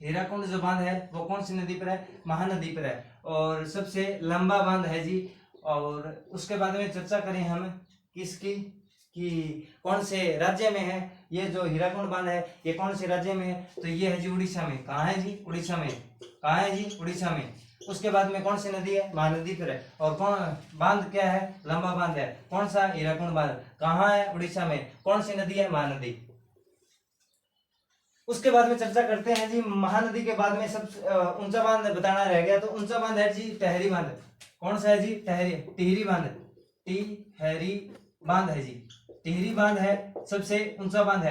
हीराकुंड जो बांध है वो कौन सी नदी पर है? महानदी पर है। और सबसे लंबा बांध है जी। और उसके बाद में चर्चा करें हम किसकी, कि कौन से राज्य में है ये जो हीराकुंड बांध है, ये कौन से राज्य में है? तो ये है जी उड़ीसा में। कहाँ है जी? उड़ीसा में। कहाँ है जी? उड़ीसा में। उसके बाद में कौन सी नदी है? महानदी पर है। और कौन बांध क्या है? लंबा बांध है। कौन सा? हीराकुंड बांध। कहाँ है? उड़ीसा में। कौन सी नदी है? महानदी। उसके बाद में चर्चा करते हैं जी महानदी के बाद में सबसे ऊंचा बांध बताना रह गया। तो ऊंचा बांध है जी टहरी बांध। कौन सा है जी? टिहरी बांध। टिहरी बांध है जी। टिहरी बांध है, सबसे ऊंचा बांध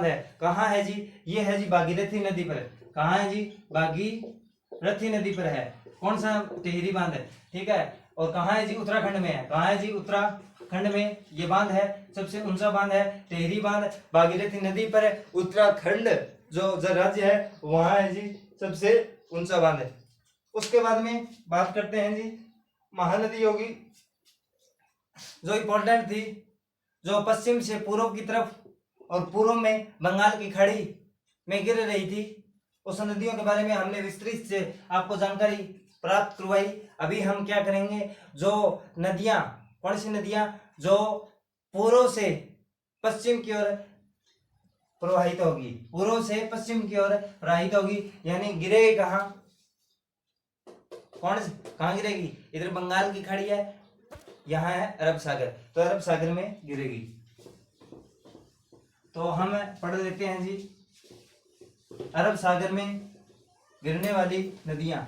है। कहाँ है जी? ये है जी भागीरथी नदी पर। कहाँ है जी? भागीरथी नदी पर है। कौन सा? टिहरी बांध है। ठीक है। और कहाँ है जी? उत्तराखंड में है। कहाँ है जी? उत्तराखंड में ये बांध है, सबसे ऊंचा बांध है टिहरी बांध, भागीरथी नदी पर है। उत्तराखंड जो राज्य है वहां है जी सबसे ऊंचा बांध है। उसके बाद में बात करते हैं जी महानदी होगी जो इम्पोर्टेंट थी, जो पश्चिम से पूर्व की तरफ और पूर्व में बंगाल की खाड़ी में गिर रही थी, उस नदियों के बारे में हमने विस्तृत से आपको जानकारी प्राप्त करवाई। अभी हम क्या करेंगे, जो नदियां, कौन सी नदियां जो पूर्व से पश्चिम की ओर प्रवाहित होगी, पूर्व से पश्चिम की ओर प्रवाहित होगी, यानी गिरेगी कहाँ, कहाँ गिरेगी, इधर बंगाल की खाड़ी है, यहाँ है अरब सागर, तो अरब सागर में गिरेगी। तो हम पढ़ लेते हैं जी, अरब सागर में गिरने वाली नदियां,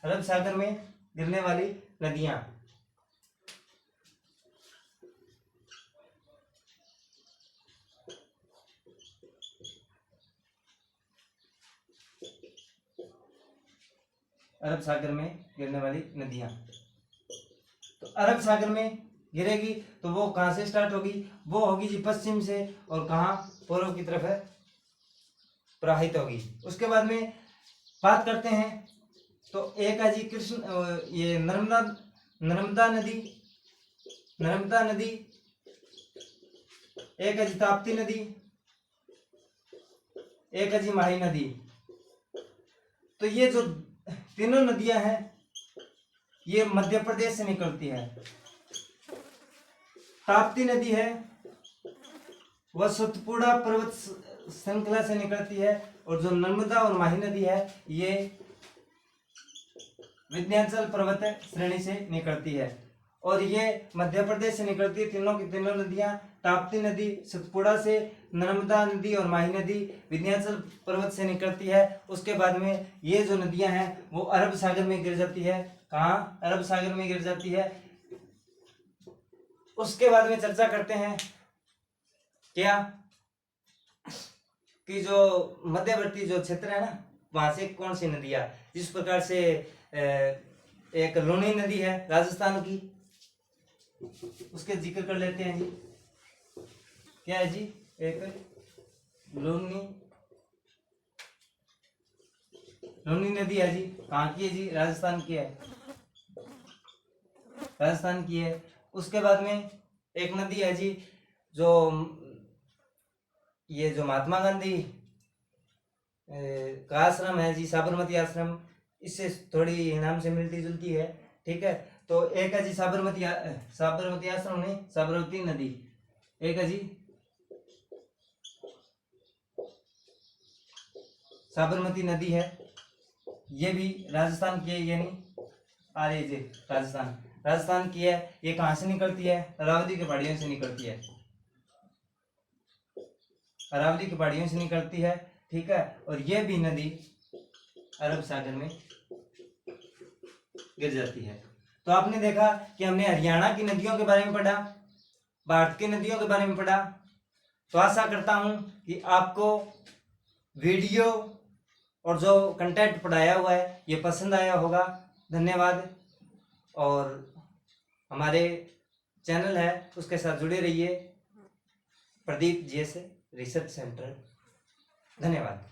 अरब सागर में गिरने वाली नदियां। अरब सागर में गिरने वाली नदियां, तो अरब सागर में गिरेगी तो वो कहां से स्टार्ट होगी, वो होगी जी पश्चिम से, और कहां, पूर्व की तरफ है प्रवाहित होगी। उसके बाद में बात करते हैं, तो एक है जी कृष्ण, ये नर्मदा नदी, नर्मदा नदी, एक है जी ताप्ती नदी, एक है जी माही नदी। तो ये जो तीनों नदियां हैं ये मध्य प्रदेश से निकलती है। ताप्ती नदी है वह सतपुड़ा पर्वत श्रृंखला से निकलती है, और जो नर्मदा और माही नदी है ये विंध्याचल पर्वत श्रेणी से निकलती है, और ये मध्य प्रदेश से निकलती है। तीनों की तीनों नदियां, ताप्ती नदी सतपुड़ा से, नर्मदा नदी और माही नदी विंध्याचल पर्वत से निकलती है। उसके बाद में ये जो नदियां हैं वो अरब सागर में गिर जाती है। कहाँ, अरब सागर में गिर जाती है। उसके बाद में चर्चा करते हैं क्या, कि जो मध्यवर्ती जो क्षेत्र है ना, वहां से कौन सी नदियां, जिस प्रकार से एक लूनी नदी है राजस्थान की, उसके जिक्र कर लेते हैं जी। क्या है जी, एक लूनी नदी है जी, कहाँ की है जी, राजस्थान की है, राजस्थान की है। उसके बाद में एक नदी है जी जो ये जो महात्मा गांधी का आश्रम है जी, साबरमती आश्रम, इससे थोड़ी नाम से मिलती जुलती है, ठीक है। तो एक है जी साबरमती आश्रम नहीं, साबरमती नदी, एक है जी साबरमती नदी है, ये भी राजस्थान की है, यानी आ रही जी राजस्थान की है। ये कहाँ से निकलती है, अरावली की पहाड़ियों से निकलती है, अरावली की पहाड़ियों से निकलती है, ठीक है। और ये भी नदी अरब सागर में गिर जाती है। तो आपने देखा कि हमने हरियाणा की नदियों के बारे में पढ़ा, भारत की नदियों के बारे में पढ़ा। तो आशा करता हूं कि आपको वीडियो और जो कंटेंट पढ़ाया हुआ है ये पसंद आया होगा। धन्यवाद। और हमारे चैनल है उसके साथ जुड़े रहिए, प्रदीप जीएस रिसर्च सेंटर। धन्यवाद।